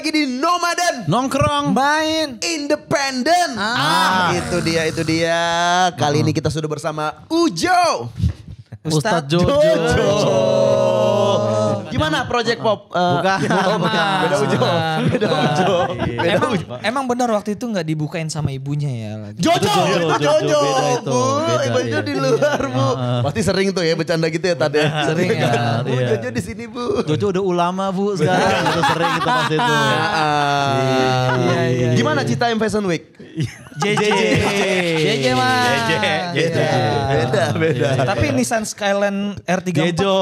lagi di Nomaden Nongkrong Main Independen. Itu dia. Kali ini kita sudah bersama Ujo. Ustadz Jojo. Gimana Project Pop? Bukan. Beda Ujo. Emang benar waktu itu gak dibukain sama ibunya ya lagi. Jojo. Beda itu. Beda, Ibunya iya. di luar Bu. Pasti sering tuh ya bercanda gitu ya Tad ya. Sering ya. Bu, Iya. Jojo di sini Bu. Jojo udah ulama bu sekarang. Itu sering kita pas itu. Iya. Gimana Citaim Fashion Week? JJ mas. Beda. Tapi Nissan Skyline R34. Jejo.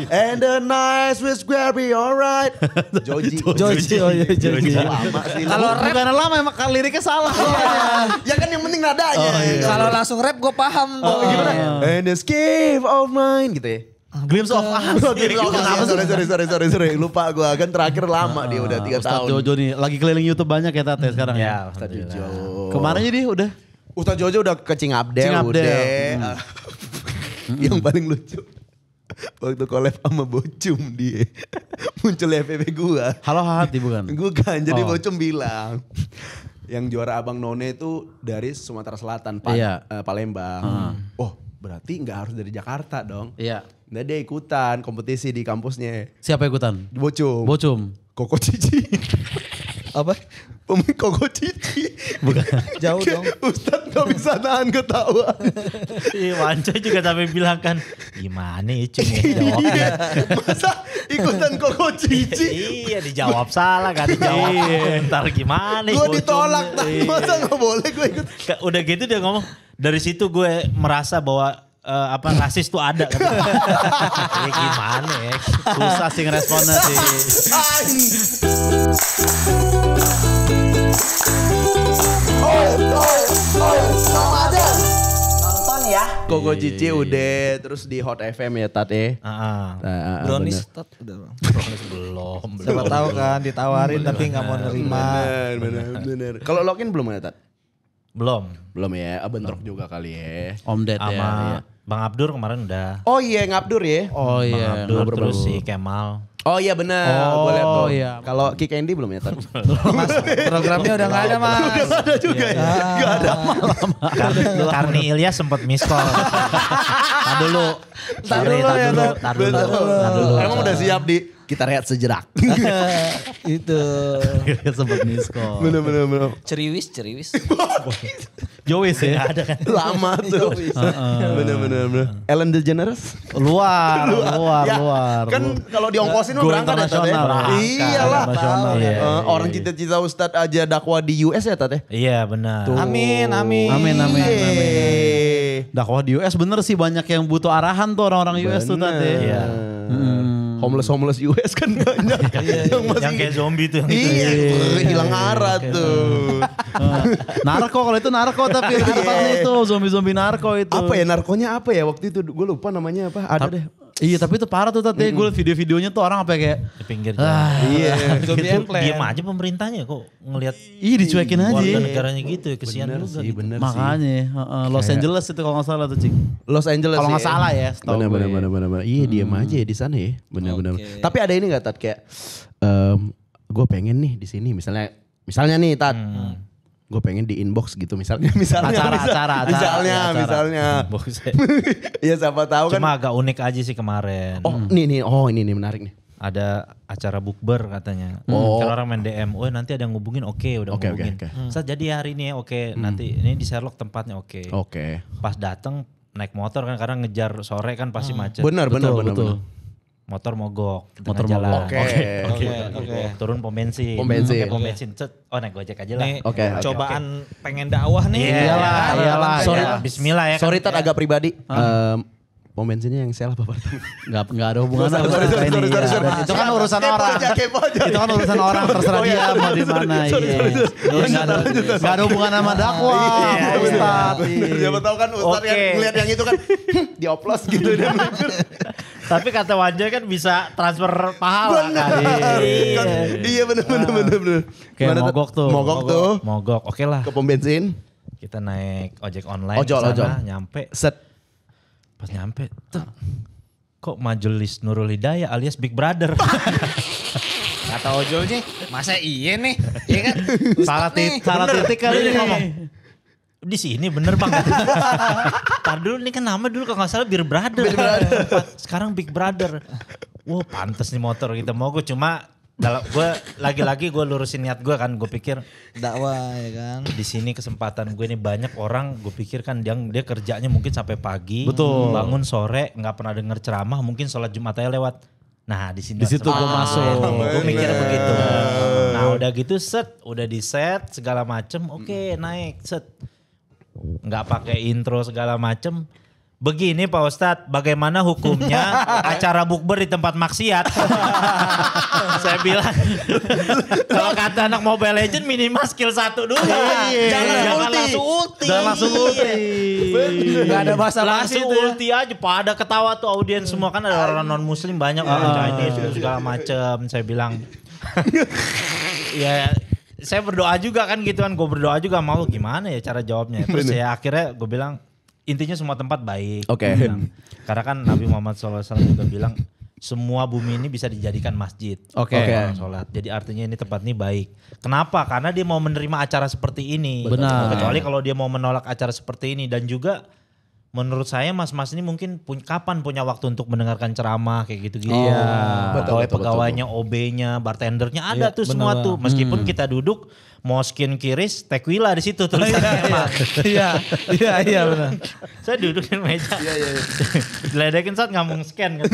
And the night was be alright. Joji. Oh iya Joji. Lama sih. Kalau rap, Bukan lama emang liriknya salah. Ya kan yang penting nadanya. kalau langsung rap gue paham. Gimana? And the escape of mine gitu ya. Glimpse of us. Sorry. Lupa gue kan terakhir lama dia udah 3 Ustadz tahun. Jojo nih lagi keliling YouTube banyak ya Tate sekarang ya. Ustadz Jojo. Kemarinnya dia udah. Ustadz Jojo udah ke Cingabdel. Udah. Yang paling lucu. Waktu collab sama Bocum dia. Muncul FVP gue. Halo hati bukan? Gue kan jadi Bocum bilang. Yang juara Abang None itu dari Sumatera Selatan, Palembang. Oh berarti gak harus dari Jakarta dong. Iya. Nah dia ikutan kompetisi di kampusnya. Siapa ikutan? Bocum. Koko Cici. Apa? Pemain Koko Cici. Bukan. Jauh dong. Ustadz gak bisa nahan ketawa. Iya, Wanco juga sampai bilang kan, gimana ya Cung ya jawabnya. Masa ikutan Koko Cici. Iya dijawab salah kan dijawab. Ntar gimana Gue ditolak. Masa gak boleh gue ikut. Udah gitu dia ngomong, dari situ gue merasa bahwa rasis tuh ada. Ya gimana ya. Susah sih ngeresponnya sih. Nonton ya. Koko Cici udah terus di Hot FM ya Tat ya. Brownies tat udah. Belum. Siapa tahu kan ditawarin tapi gak mau nerima. Bener. Kalau Lokin belum ya Tat? Belum. Belum ya, bentrok juga kali ya. Om Ded Sama ya. Bang Abdur kemarin udah. Oh iya Ngabdur ya. Oh Bang iya. Abdur terus si Kemal. Oh iya benar. Oh, Gue liat tuh. iya. Kalau Kick Andy belum ya Tat? Mas, programnya udah gak ada mas. Udah ada juga ya. Gak ada. Karni Ilyas sempat miss call. Tar dulu. Tar dulu. Emang udah siap di kita rehat sejenak. Itu. Sempet miskol. Bener. Ceriwis. Jois ya. Ada kan. Lama tuh. Bener. Ellen DeGeneres. Luar. Kan kalau diongkosin mah Go berangkat ya Tat ya. internasional. Iyalah. Internasional, Tahu. iya. Orang cita-cita Ustadz aja dakwah di US ya Tat ya. Iya benar. Amin. Amin. Yeay. Dakwah di US bener sih banyak yang butuh arahan tuh orang-orang US tuh tadi. Iya. Homeless US kan banyak. Yang masih Yang kayak zombie tuh. Yang gitu. Iya, hilang arah tuh. Narko kalau itu narko tapi tempatnya itu zombie narko itu. Apa ya narkonya apa ya waktu itu gue lupa namanya apa. Ada deh. Iya tapi itu parah tuh tadi gue liat video-videonya tuh orang apa kayak Di pinggir jalan. Iya. Zombie Gitu, Airplane. diam aja pemerintahnya kok ngelihat ih dicuekin warga aja. negaranya gitu ya kesian Bener juga sih, gitu. bener sih. Makanya Los Angeles itu kalau nggak salah tuh Cing. Los Angeles Kalau sih. nggak salah ya. setahu gue. Bener. Iya diem aja ya di sana ya. Bener. Tapi ada ini gak Tat kayak gue pengen nih di sini misalnya nih Tat. Gue pengen di inbox gitu misalnya. Acara. Iya siapa tahu kan. Cuma agak unik aja sih kemarin. Oh ini menarik nih. Ada acara bukber katanya. Oh. Kalau orang main DM, oh nanti ada yang ngubungin, oke udah Oke. ngubungin. Saat jadi hari ini ya oke, nanti ini di Sherlock tempatnya oke. Oke. Pas dateng naik motor kan karena ngejar sore kan pasti macet. Benar. Motor mogok. di Motor tengah jalan. mogok. Oke. Turun pom bensin. Pom bensin. Pakai pom bensin. Cet. Oh naik gojek aja lah. Nih Oke. cobaan pengen dakwah nih. Iyalah. Sorry, Bismillah ya kan. Sorry Tat agak pribadi. Pom bensinnya yang salah apa? Nggak ada hubungan sama Sorry. Itu kan urusan orang. Kepo aja. Itu kan urusan orang terserah dia mau di mana. Nggak ada hubungan sama dakwah. Ustadz. Siapa tahu kan Ustadz yang ngeliat yang itu kan dioplos gitu. Tapi kata Wanja kan bisa transfer pahala kan. Iya bener. Kayak Gimana, Tat? mogok tuh. Mogok oke lah. Ke pom bensin. Kita naik ojek online Ojol. kesana, nyampe. Set. Pas nyampe tuh kok Majelis Nurul Hidayah alias Big Brother. Kata ojolnya, masa iya nih? Iya kan? Salah titik kali Dia ini. ngomong, di sini bener bang. Tar dulu nih kan nama dulu kalau nggak salah Big Brother. Sekarang Big Brother. Wah pantes nih motor kita mau gue cuma dalam gue lagi-lagi gue lurusin niat gue kan, gue pikir Dakwah ya kan. di sini kesempatan gue nih banyak orang, gue pikir kan dia kerjanya mungkin sampai pagi, Betul. bangun sore nggak pernah denger ceramah, mungkin sholat Jumat aja lewat. Nah di sini Di situ gue masuk. gue mikirnya begitu. Nah udah gitu udah di set segala macem, oke naik set, nggak pakai intro segala macem. Begini Pak Ustadz, bagaimana hukumnya acara bukber di tempat maksiat? Saya bilang, kalau kata anak Mobile Legends minimal skill 1 dulu. Jangan langsung ulti. Jangan langsung ulti. Gak ada bahasa Langsung basi itu ya. ulti aja, pada ketawa tuh audiens semua kan ada orang non muslim banyak orang Chinese segala macem. Saya bilang, ya saya berdoa juga kan gitu kan, gue berdoa juga mau gimana ya cara jawabnya. Terus ya akhirnya gue bilang intinya semua tempat baik. Oke. Gua bilang. Karena kan Nabi Muhammad SAW juga bilang semua bumi ini bisa dijadikan masjid. Oke. Kalau orang sholat. Jadi artinya ini tempat ini baik. Kenapa? Karena dia mau menerima acara seperti ini. Benar. Kecuali kalau dia mau menolak acara seperti ini. Dan juga menurut saya mas-mas ini mungkin kapan punya waktu untuk mendengarkan ceramah kayak gitu-gitu. Pegawai-pegawainya, OB-nya, bartendernya ada tuh semua tuh. Meskipun kita duduk mau skin kiris, tequila di situ tulisannya. Iya benar. Saya duduk di meja. Diledekin saat ngomong scan kan.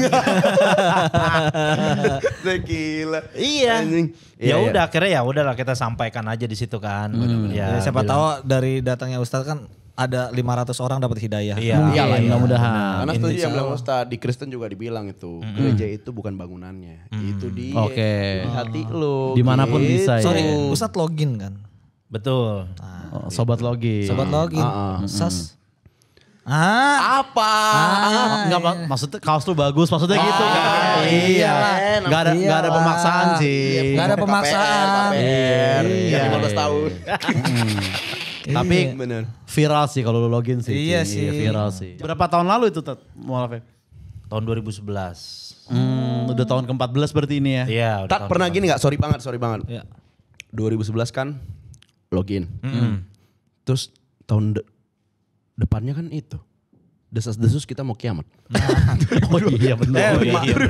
Gila. Iya. Anjing. Ya Iya, udah akhirnya ya udahlah kita sampaikan aja di situ kan. Ya, siapa bilang, tahu dari datangnya Ustadz kan ada 500 orang dapat hidayah. Iya. Iyalah, iya. Mudah-mudahan. Karena setuju yang bilang Ustaz, di Kristen juga dibilang itu. Gereja itu bukan bangunannya. Itu di Oke. hati lo. Dimanapun gitu. bisa ya. Sorry, Ustadz login kan. betul. Oh, sobat login. Sobat login. Sas. Apa? Enggak maksudnya kaos lu bagus maksudnya gitu kan. Iya. Enggak ada pemaksaan sih. Nggak ada pemaksaan. KPR. Iya. 15 tahun. Tapi Bener. viral sih kalau lu login sih. Iya Cing. sih. Viral sih. Berapa tahun lalu itu mualafnya? Tahun 2011. Udah tahun ke-14 berarti ini ya. Iya. udah Tak tahun pernah depan. gini gak? Sorry banget. Iya. 2011 kan login. Terus tahun depannya kan itu. Desas-desus kita mau kiamat. Oh iya benar. Oh iya,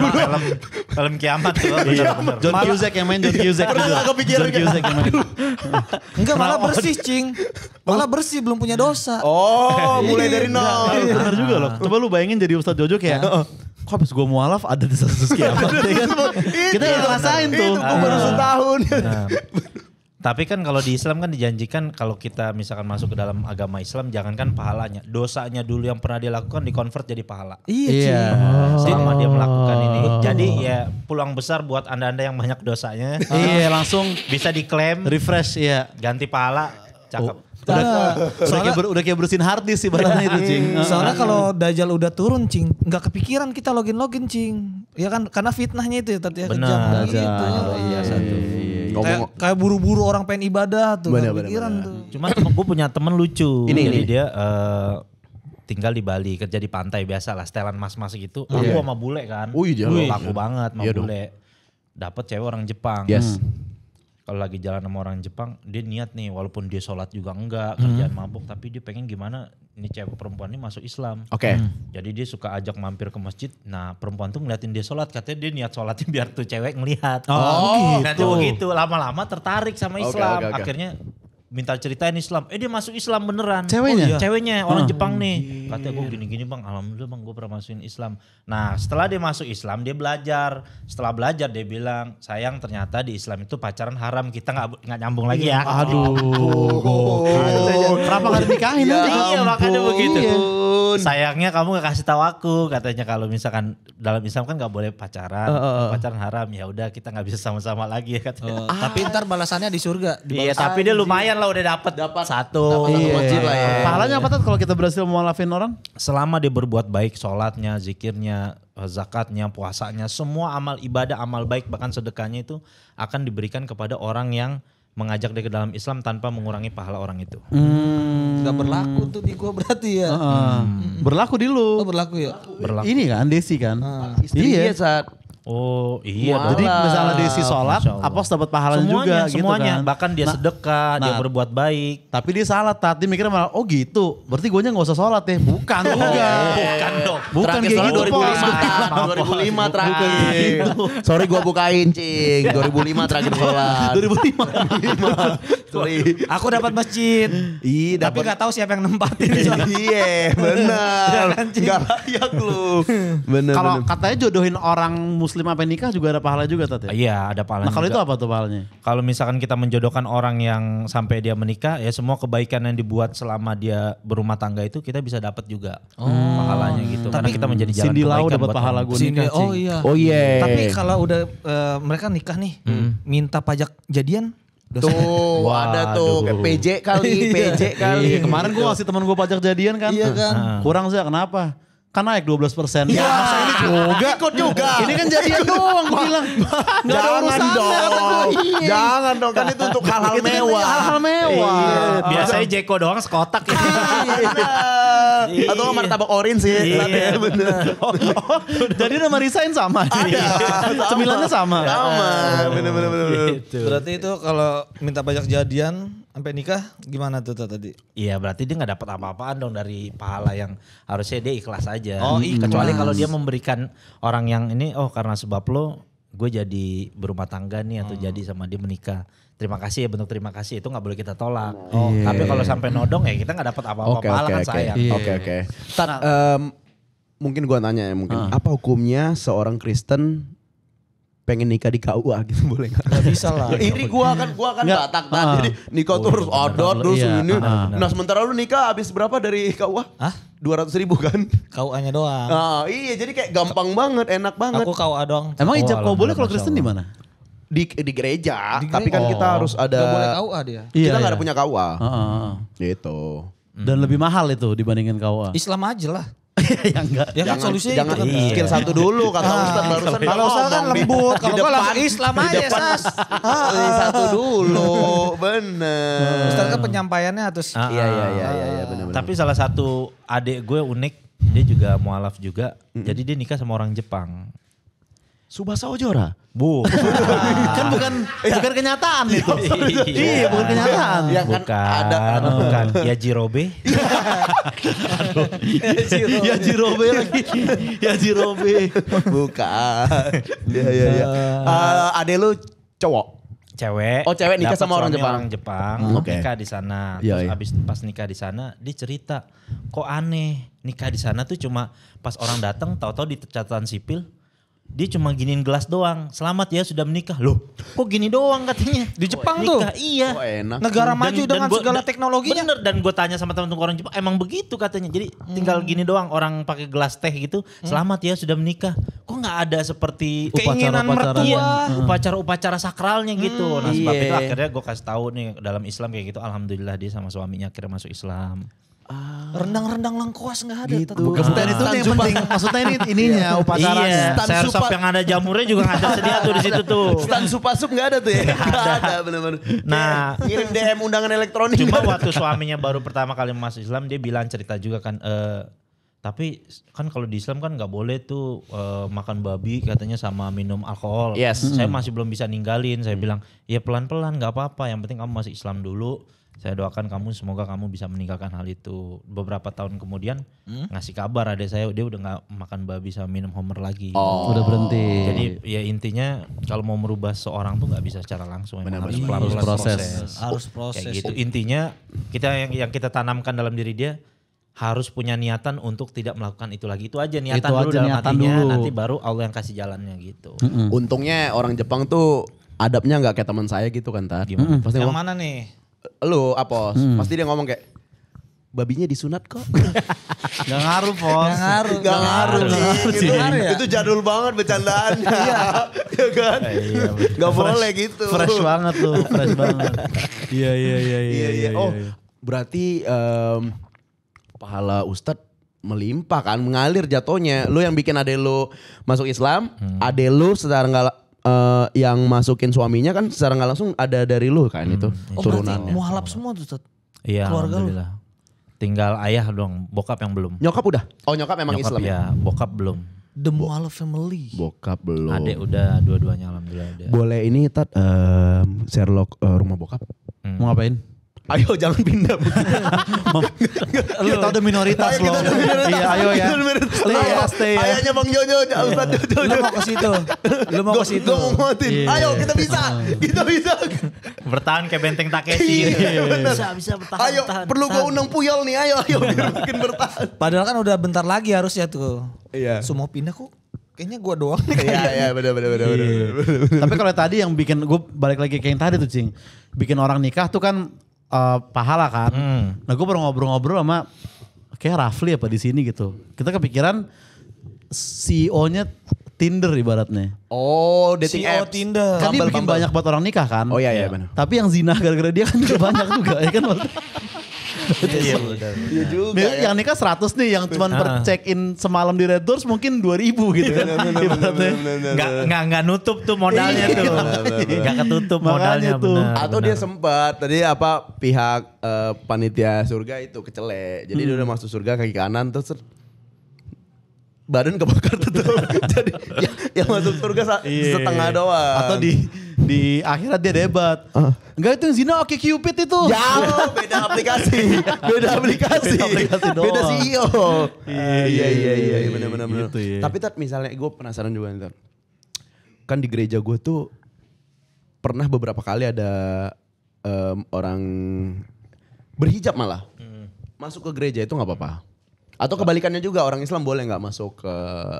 film kiamat tuh. Bener. John Cusack yang main John Cusack. John Cusack yang main. Enggak, malah bersih, Cing. Malah bersih, belum punya dosa. Oh, mulai dari nol. Benar juga loh. Coba lu bayangin jadi Ustadz Jojo kayak, kok habis gue mualaf ada desas-desus kiamat. Ya kan? Kita udah ngerasain tuh. Itu gue baru setahun. Nah, tapi kan kalau di Islam kan dijanjikan kalau kita misalkan masuk ke dalam agama Islam jangankan pahalanya, dosanya dulu yang pernah dia lakukan di-convert jadi pahala. Iya, Selama dia melakukan ini. Jadi ya peluang besar buat anda-anda yang banyak dosanya Iya langsung bisa diklaim refresh ya. ganti pahala. Cakep. Udah kayak bersihin hard disk sih barangnya itu Cing. Soalnya kalau Dajjal udah turun, Cing, nggak kepikiran kita login, Cing. Ya kan, karena fitnahnya itu ya tadi ya, Benar. kejam gitu. Iya satu. Kayak buru-buru orang pengen ibadah tuh, Bener, nggak kepikiran tuh. Cuma temen gue punya temen lucu. Ini. Jadi dia tinggal di Bali, kerja di pantai biasa lah, setelan mas-mas gitu. Aku sama bule kan. Iya. Laku banget sama Iya dong. bule. Dapat cewek orang Jepang. Yes. Kalau lagi jalan sama orang Jepang, dia niat nih walaupun dia sholat juga enggak, kerjaan mabuk, tapi dia pengen gimana ini cewek perempuan ini masuk Islam. Oke. Jadi dia suka ajak mampir ke masjid. Nah perempuan tuh ngeliatin dia sholat, katanya dia niat sholatnya biar tuh cewek ngelihat. Nanti begitu lama-lama tertarik sama Oke, Islam. oke. Akhirnya minta ceritain Islam. Dia masuk Islam beneran. Ceweknya? Oh, iya. Ceweknya orang Jepang nih. Katanya gue gini-gini bang, alhamdulillah bang gue pernah masukin Islam. Nah setelah dia masuk Islam dia belajar. Setelah belajar dia bilang, sayang ternyata di Islam itu pacaran haram, kita nggak nyambung lagi ya. Kenapa gak dinikahin Ya aja? Iya makanya ampun. begitu. Sayangnya kamu gak kasih tahu aku, katanya kalau misalkan dalam Islam kan gak boleh pacaran, pacaran haram. Ya udah kita nggak bisa sama-sama lagi ya katanya. Tapi ntar balasannya di surga. Iya tapi dia lumayan lah udah dapat satu. Masjid lah ya. Pahalanya apa tuh kalau kita berhasil mualafin orang? Selama dia berbuat baik, sholatnya, zikirnya, zakatnya, puasanya, semua amal ibadah, amal baik bahkan sedekahnya itu akan diberikan kepada orang yang mengajak dia ke dalam Islam tanpa mengurangi pahala orang itu. Gak berlaku tuh di gua berarti ya. Berlaku di lu. Oh berlaku ya. Berlaku. Ini kan Desi kan. Istri dia saat Oh iya dong. Jadi misalnya Desi sholat, Masya Allah. Apos dapat pahalanya juga gitu semuanya. kan. Bahkan dia sedekah, dia berbuat baik. Tapi dia salah Tat, dia mikirnya malah oh gitu. Berarti gue gak usah sholat ya. Bukan juga. Bukan dong. Bukan terakhir kayak sholat gitu 2005 Pos. 2005 terakhir. Sorry gua bukain cing. 2005 terakhir sholat. 2005. Sorry. Aku dapat masjid. Ih, Tapi dapat. gak tahu siapa yang nempatin. Iya, benar. Enggak layak lu. Bener. Kalau bener. katanya jodohin orang muslim apa nikah juga ada pahala juga Tat ya? Iya ada pahalanya. Nah kalau itu juga. apa tuh pahalanya? Kalau misalkan kita menjodohkan orang yang sampai dia menikah, ya semua kebaikan yang dibuat selama dia berumah tangga itu kita bisa dapat juga pahalanya gitu. Karena kita menjadi jalan Cindy Lau kebaikan dapat buat pahala orang. gue Sini, nikah. oh Cing. iya. Oh iya. Tapi kalau udah mereka nikah nih, minta pajak jadian. Tuh ada tuh kayak PJ kali, PJ kali. Iya, kemarin gue ngasih teman gue pajak jadian kan. Iya kan. Kurang sih kenapa? Kan naik 12%. Ya, masa ini juga. Ikut juga. Ini kan jadian doang gue bilang. Gak ada Jangan urusannya dong. kata gue. Iya. Jangan dong, kan itu untuk hal-hal Itu kan mewah. hal-hal mewah. Iya, biasanya Jeko doang sekotak ya. Iya. Atau martabak orange sih. Iya, bener. Jadi nama resign sama. Cemilannya sama. Sama. Bener-bener. Gitu. Berarti itu kalau minta pajak jadian sampai nikah gimana tuh tadi? Iya berarti dia nggak dapat apa-apaan dong dari pahala yang harusnya dia ikhlas aja. Oh, ikhlas. Kecuali kalau dia memberikan orang yang ini, oh karena sebab lo gue jadi berumah tangga nih atau jadi sama dia menikah. Terima kasih ya, bentuk terima kasih itu nggak boleh kita tolak. Tapi kalau sampai nodong ya kita nggak dapat apa-apa, pahala kan sayang. Oke. Tat, mungkin gua tanya ya mungkin. Apa hukumnya seorang Kristen pengen nikah di KUA gitu boleh nggak? Gak bisa lah. Ini gua kan Nggak. Batak tadi. Jadi nikah tuh harus adat terus Iya, ini. benar. Nah sementara lu nikah habis berapa dari KUA? Hah? 200.000 kan? KUA-nya doang. Ah, iya jadi kayak gampang banget, enak banget. Aku KUA doang. Emang ijab kau boleh alhamdulillah, kalau Kristen di mana? Di gereja, Di tapi kan gereja. kita harus ada. Gak boleh KUA dia. Kita nggak ada punya KUA. Heeh. Gitu. Dan lebih mahal itu dibandingkan KUA. Islam aja lah. Ya enggak. Ya kan solusinya jangan itu kan. skill satu dulu kata Ustaz barusan. Kalau Ustaz kan ngomong di- lembut, di kalau gua depan- langsung Islam di aja, depan. Sas. Satu dulu, bener. Ustaz kan penyampaiannya harus Iya bener. Tapi salah satu adik gue unik, dia juga mualaf juga. Jadi dia nikah sama orang Jepang. Subasa Ojora. Bu. Kan bukan kenyataan itu. Iya, bukan kenyataan. Ya kan Bukan, ada. bukan. Ya Jirobe. Ya Jirobe lagi. Ya Jirobe. Bukan. Iya. Ade lu cowok. Cewek. Oh, cewek nikah dapet sama orang suami Jepang. Orang Jepang, Oke. nikah di sana. Iya, Terus iya. abis pas nikah di sana, dia cerita, kok aneh. Nikah di sana tuh cuma pas orang datang, tahu-tahu di catatan sipil, dia cuma giniin gelas doang. Selamat ya sudah menikah. Loh, kok gini doang katanya? Di Jepang tuh? Nikah, iya. Oh enak. Negara maju dengan gua- segala teknologinya. Bener, dan gue tanya sama teman-teman orang Jepang, emang begitu katanya. Jadi tinggal gini doang, orang pakai gelas teh gitu. Selamat ya sudah menikah. Kok nggak ada seperti Keinginan Upacara-upacara. mertua. Iya, upacara-upacara sakralnya gitu. Nah sebab Iya. itu akhirnya gue kasih tahu nih dalam Islam kayak gitu. Alhamdulillah dia sama suaminya akhirnya masuk Islam. Rendang-rendang lengkuas nggak ada. Gitu. Bukan itu nih yang penting. Maksudnya ini ininya upacaranya. Iya, Stan sayur supa- sop yang ada jamurnya juga nggak tersedia tuh di situ tuh. Stan Supasup nggak ada tuh ya? Nggak ada bener-bener. Nah. Kayak ngirim DM undangan elektronik. Cuma nggak ada. waktu suaminya baru pertama kali masuk Islam dia bilang cerita juga kan. Tapi kan kalau di Islam kan nggak boleh tuh makan babi katanya sama minum alkohol. Yes. Saya masih belum bisa ninggalin. Saya bilang ya pelan-pelan nggak apa-apa. Yang penting kamu masuk Islam dulu. Saya doakan kamu semoga kamu bisa meninggalkan hal itu. Beberapa tahun kemudian ngasih kabar adek saya dia udah nggak makan babi sama minum homer lagi. Udah berhenti. Jadi ya intinya kalau mau merubah seorang tuh nggak bisa secara langsung. Emang harus pelan-pelan Harus proses. Harus proses. Kayak gitu. Intinya kita yang kita tanamkan dalam diri dia harus punya niatan untuk tidak melakukan itu lagi. Itu aja niatan Itu dulu aja, dalam niatan hatinya. dulu. Nanti baru Allah yang kasih jalannya gitu. Untungnya orang Jepang tuh adabnya nggak kayak teman saya gitu kan Tat. Gimana? Pasti Yang ngomong, mana nih? lu Apos. Pasti dia ngomong kayak babinya disunat kok. Gak ngaruh Pos. Gak ngaruh Cing. Ngaruh ya? Itu jadul banget bercandaannya. Iya kan? Gak boleh gitu. Fresh banget tuh. Fresh banget. Iya. Iya. Oh berarti pahala Ustadz melimpah kan, mengalir jatuhnya. Lu yang bikin ade lu masuk Islam, ade lu secara nggak yang masukin suaminya kan secara nggak langsung ada dari lu kan itu Oh berarti turunannya. mualaf semua tuh Ustaz. Iya, Keluarga lu. alhamdulillah. Tinggal ayah dong, bokap yang belum. Nyokap udah? Oh nyokap memang Nyokap Islam ya? ya, bokap belum. The Mualaf Family. Bokap belum. Adek udah, dua-duanya alhamdulillah udah. Boleh ini Sherlock rumah bokap? Mau ngapain? Ayo jangan pindah. Kita udah minoritas loh. Iya ayo ya. Stay ya. Ayahnya Bang Jojo, Ustaz Jojo. Lu mau ke situ. Lu mau ke situ. Gue mau ngotin. Iya. Ayo kita bisa. Kita bisa. Bertahan kayak benteng Takeshi. Iya, bener. Bisa bertahan. Ayo bertahan, perlu gue bertahan. undang Puyol nih. Ayo biar makin bertahan. Padahal kan udah bentar lagi harusnya tuh. Iya. Semua pindah kok. Kayaknya gua doang nih. Iya benar. Tapi kalau tadi yang bikin gue balik lagi ke yang tadi tuh Cing. Bikin orang nikah tuh kan pahala kan. Nah gue pernah ngobrol-ngobrol sama kayak Rafli apa di sini gitu. Kita kepikiran CEO-nya Tinder ibaratnya. Oh, dating CEO apps. Tinder. Kan dia Bumble, bikin Bumble. banyak buat orang nikah kan. Oh iya benar. Tapi yang zina gara-gara dia kan juga banyak juga ya kan. Iya benar. Iya juga. Nih, yang nikah 100 nih, yang cuma per check in semalam di Red Doors mungkin 2.000 gitu kan. Ibaratnya. Nggak nutup tuh modalnya tuh. Nggak ketutup modalnya Makanya tuh. benar. Atau dia sempat tadi apa pihak panitia surga itu kecele. Jadi dia udah masuk surga kaki kanan terus badan kebakar tuh. Jadi yang masuk surga setengah doang. Atau di akhirat dia debat. Enggak itu yang zina oke Cupid itu. jauh beda aplikasi. Beda aplikasi. doang. Beda CEO. Iya benar. Gitu ya. Tapi Tat misalnya gue penasaran juga nih Tat. Kan di gereja gue tuh pernah beberapa kali ada orang berhijab malah masuk ke gereja itu nggak apa-apa. Atau kebalikannya juga orang Islam boleh nggak masuk ke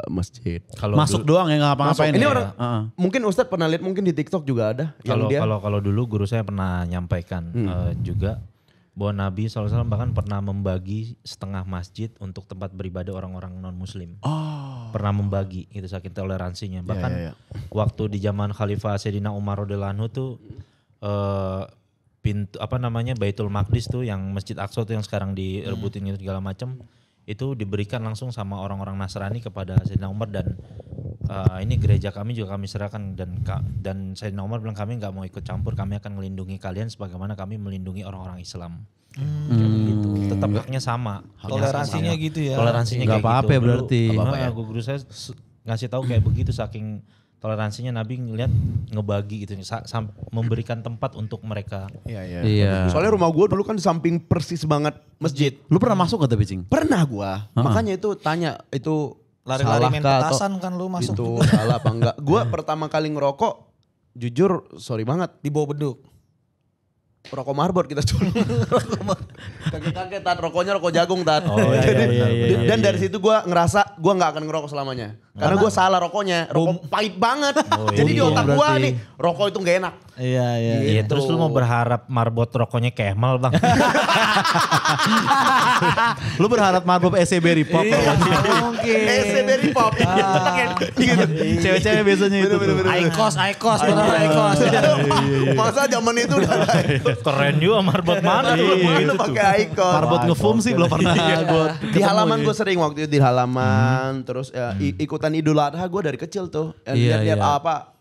masjid. Kalau Masuk doang ya nggak apa-ngapain. Ini ya? orang mungkin Ustadz pernah lihat mungkin di TikTok juga ada yang dia kalau dulu guru saya pernah nyampaikan juga bahwa Nabi SAW bahkan pernah membagi setengah masjid untuk tempat beribadah orang-orang non Muslim. Pernah membagi itu saking toleransinya. Bahkan waktu di zaman Khalifah Sayyidina Umar radhiyallahu anhu tuh pintu Baitul Maqdis tuh yang Masjid Aqsa tuh yang sekarang direbutin itu segala macam itu diberikan langsung sama orang-orang Nasrani kepada Sayyidina Umar dan ini gereja kami juga kami serahkan dan Sayyidina Umar bilang kami nggak mau ikut campur, kami akan melindungi kalian sebagaimana kami melindungi orang-orang Islam. Kayak begitu. Tetap haknya sama. Toleransinya sama. gitu ya. Toleransinya Nggak kayak apa-apa gitu. ya berarti. Dulu, Nggak apa-apa ya. guru saya ngasih tahu kayak begitu saking toleransinya Nabi ngelihat ngebagi gitu memberikan tempat untuk mereka. Iya. Soalnya rumah gue dulu kan di samping persis banget masjid. Lu pernah masuk gak tapi Cing? Pernah gue. Makanya itu tanya itu Lari-lari salah main kah atau petasan kan lu masuk itu juga. salah apa enggak. Gue pertama kali ngerokok jujur sorry banget. Di bawah beduk. Rokok marbot kita cuma. Kaget-kaget Tat, rokoknya rokok jagung Tat. Oh, iya, Dan dari situ gue ngerasa gue gak akan ngerokok selamanya. Karena gue salah rokoknya. Rokok pahit banget. Jadi di otak gue berarti. nih rokok itu gak enak. Iya. Iya, terus lu mau berharap marbot rokoknya Kemal bang? Lu berharap marbot SCB Repop. Mungkin. Berry pop. Gitu. Cewek-cewek biasanya itu tuh. Aikos, benar Aikos. Masa zaman itu udah ada Keren juga marbot mana tuh? itu pakai icon. Marbot ngefum sih belum pernah gue Di halaman gue sering waktu itu di halaman terus ikutan Idul Adha gue dari kecil tuh. Lihat-lihat apa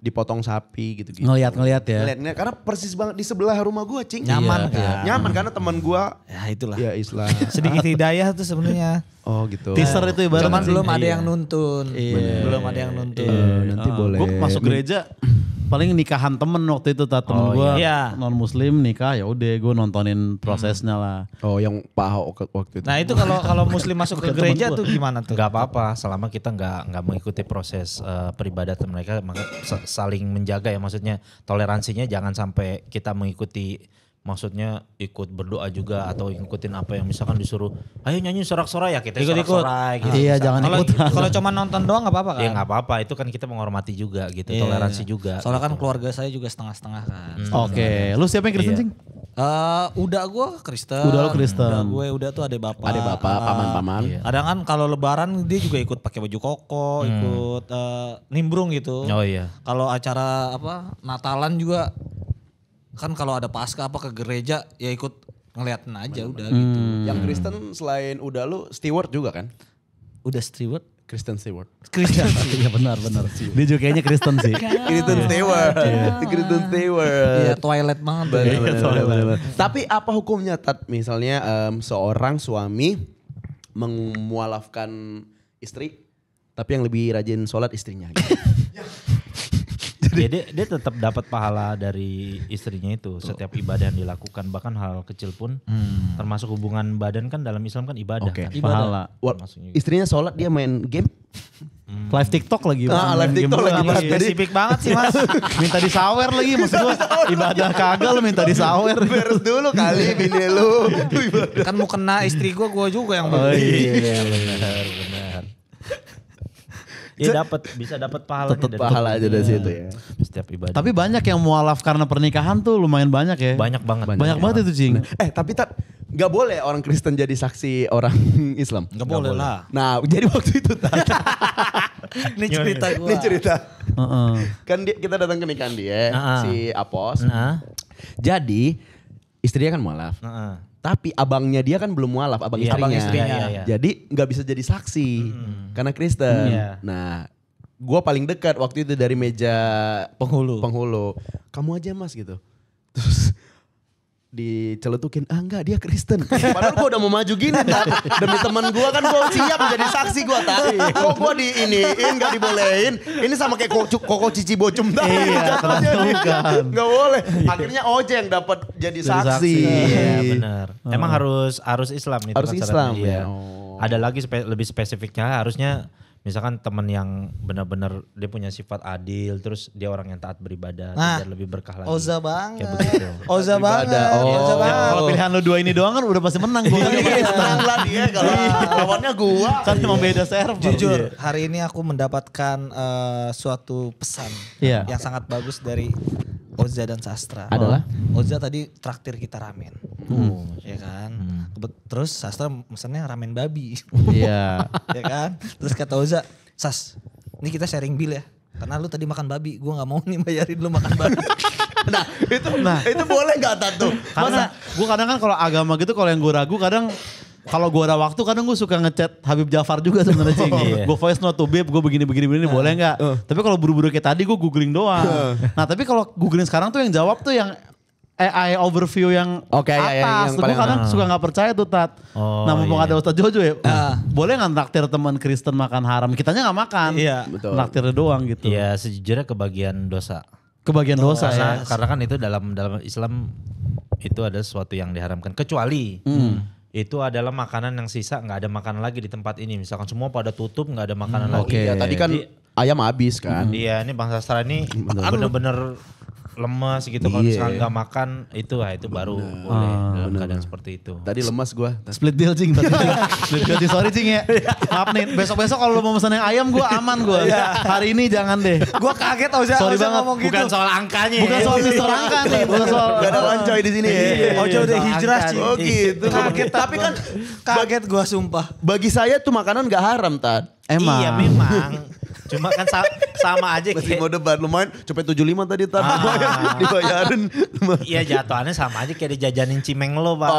dipotong sapi gitu-gitu. ngeliat ya. Ngeliatnya karena persis banget di sebelah rumah gue, Cing. Nyaman Iya, kan. Nyaman karena teman gue Ya itulah. ya Islam. Sedikit hidayah tuh sebenarnya. Oh gitu. Teaser itu ibarat. Cuman Cing. belum ada Iya. yang nuntun. Belum ada yang nuntun. Nanti boleh. Gue masuk gereja paling nikahan temen waktu itu temen gue iya. non muslim nikah ya udah gue nontonin prosesnya lah. Oh yang Pak Ahok waktu itu. Nah itu kalau muslim masuk ke Bukan gereja temen tuh gimana tuh? Gak apa-apa selama kita nggak mengikuti proses peribadatan mereka, maka saling menjaga ya, maksudnya toleransinya jangan sampai kita mengikuti, maksudnya ikut berdoa juga atau ngikutin apa yang misalkan disuruh ayo nyanyi sorak-sorai ya kita Ikut-ikut. sorak-sorai gitu. Iya, jangan Kalau ikutan. kalau cuma nonton doang nggak apa-apa kan? Ya nggak apa-apa, itu kan kita menghormati juga gitu, Iya. toleransi juga. Soalnya kan gitu. keluarga saya juga setengah-setengah kan. Oke, lu siapa yang Kristen Iya. Cing? Udah gue Kristen. Udah lu Kristen. Udah tuh ada bapak. Ada bapak, paman-paman. Kadang kan kalau lebaran dia juga ikut pakai baju koko, ikut nimbrung gitu. Oh iya. Kalau acara apa Natalan juga kan kalau ada pasca apa ke gereja ya ikut ngeliatin aja udah gitu. Yang Kristen selain udah lu steward juga kan? Udah steward. Kristen Stewart. Kristen. Iya benar. Dia juga kayaknya Kristen sih. Kristen Stewart. Kristen Stewart. Iya Twilight banget. Benar. Tapi apa hukumnya Tat? Misalnya seorang suami memualafkan istri, tapi yang lebih rajin sholat istrinya. Gitu. Jadi dia tetap dapat pahala dari istrinya itu setiap ibadah yang dilakukan, bahkan hal kecil pun termasuk hubungan badan kan dalam Islam kan ibadah kan. Pahala. Istrinya sholat dia main game. Live TikTok lagi. Live TikTok lagi. Mas. Spesifik banget sih Mas. Minta disawer lagi maksud gua. Ibadah kagak lu minta disawer. Beres dulu kali bini lu. Kan mau kena istri gue juga yang Oh bener. Benar. Ya bisa dapat pahala Tetap nih pahala aja dari situ ya. setiap ibadah. Tapi banyak yang mualaf karena pernikahan tuh lumayan banyak ya. banyak banget. Banyak banget itu Cing. Tapi Tat, gak boleh orang Kristen jadi saksi orang Islam. Gak boleh lah. Nah jadi waktu itu Tat. Ini cerita gue. Ini cerita. Heeh. Kan kita datang ke nikahan dia, si Apos. Nah, Jadi istrinya kan mualaf. Tapi abangnya dia kan belum mualaf, abang Iya, istrinya. abang istrinya, iya. Jadi nggak bisa jadi saksi karena Kristen. Iya. Nah, gue paling dekat waktu itu dari meja Penghulu. Kamu aja Mas gitu. Terus diceletukin, enggak dia Kristen. Padahal gue udah mau maju gini Tat. Demi teman gue kan gue siap menjadi saksi gue Tat. Kok gue diiniin gak dibolehin. Ini sama kayak koko cici bocum tadi. Iya, ternyata bukan. Gak boleh. Akhirnya Oce yang dapat jadi saksi. iya benar. Emang harus Islam itu Harus kan Islam, syaratnya. Iya. ya. Oh. Ada lagi lebih spesifiknya harusnya misalkan teman yang benar-benar dia punya sifat adil, terus dia orang yang taat beribadah, biar lebih berkah lagi. Oza banget. Kayak begitu. Oza banget. Oh. Oza banget. Kalau pilihan lu dua ini doang kan udah pasti menang. Gua Tenang lah dia kalau lawannya gue. kan emang beda server. Jujur, hari ini aku mendapatkan suatu pesan Iya. yang sangat bagus dari Oza dan Sastra. Adalah? Oza tadi traktir kita ramen. Ya kan? Terus Sastra mesennya ramen babi. Iya. Ya kan? Terus kata Oza, Sas, ini kita sharing bill ya. Karena lu tadi makan babi, gue gak mau nih bayarin lu makan babi. Itu boleh gak Tat tuh? Karena gue kadang kan kalau agama gitu kalau yang gue ragu kadang kalau gue ada waktu kadang gue suka ngechat Habib Jafar juga sebenarnya Cing. Iya. Gue voice note tuh Bib gue begini boleh nggak? Tapi kalau buru-buru kayak tadi gue googling doang. Nah tapi kalau googling sekarang tuh yang jawab tuh yang AI overview yang Oke, atas. yang Gue paling kadang suka nggak percaya tuh Tat. Oh, Nah mumpung iya. ada Ustadz Jojo ya. Boleh nggak naktir teman Kristen makan haram? Kitanya nggak makan. Iya. Betul. Naktir doang gitu. Iya sejujurnya kebagian dosa. Kebagian dosa ya. Karena kan itu dalam Islam itu ada sesuatu yang diharamkan. Kecuali itu adalah makanan yang sisa, nggak ada makanan lagi di tempat ini. Misalkan semua pada tutup, nggak ada makanan lagi. Oke. Ya, tadi kan ayam habis kan. Iya, ini Bang Sastra ini bener-bener lemas gitu. Kalau Iya. misalkan nggak makan, itu baru boleh dalam keadaan seperti itu. Tadi lemas gue. Split deal Cing. Split deal sorry Cing ya. Maaf nih besok-besok kalau lu mau pesan yang ayam gue aman gue. Hari ini jangan deh. Gue kaget Oza, Sorry Oza banget. ngomong gitu. Bukan soal angkanya. Bukan soal Mister Angka nih. Bukan soal. Gak ada wancoy di sini ya. Oza udah hijrah angka Cing. nih. Oh gitu. Kaget, Tapi kan kaget gue sumpah. bagi saya tuh makanan gak haram Tat. Emang. Iya memang. Cuma kan sama aja Masih mau kayak. debat lumayan. Cepet 75 tadi Tat. Dibayarin. Iya jatuhannya sama aja kayak dijajanin cimeng lo Bang.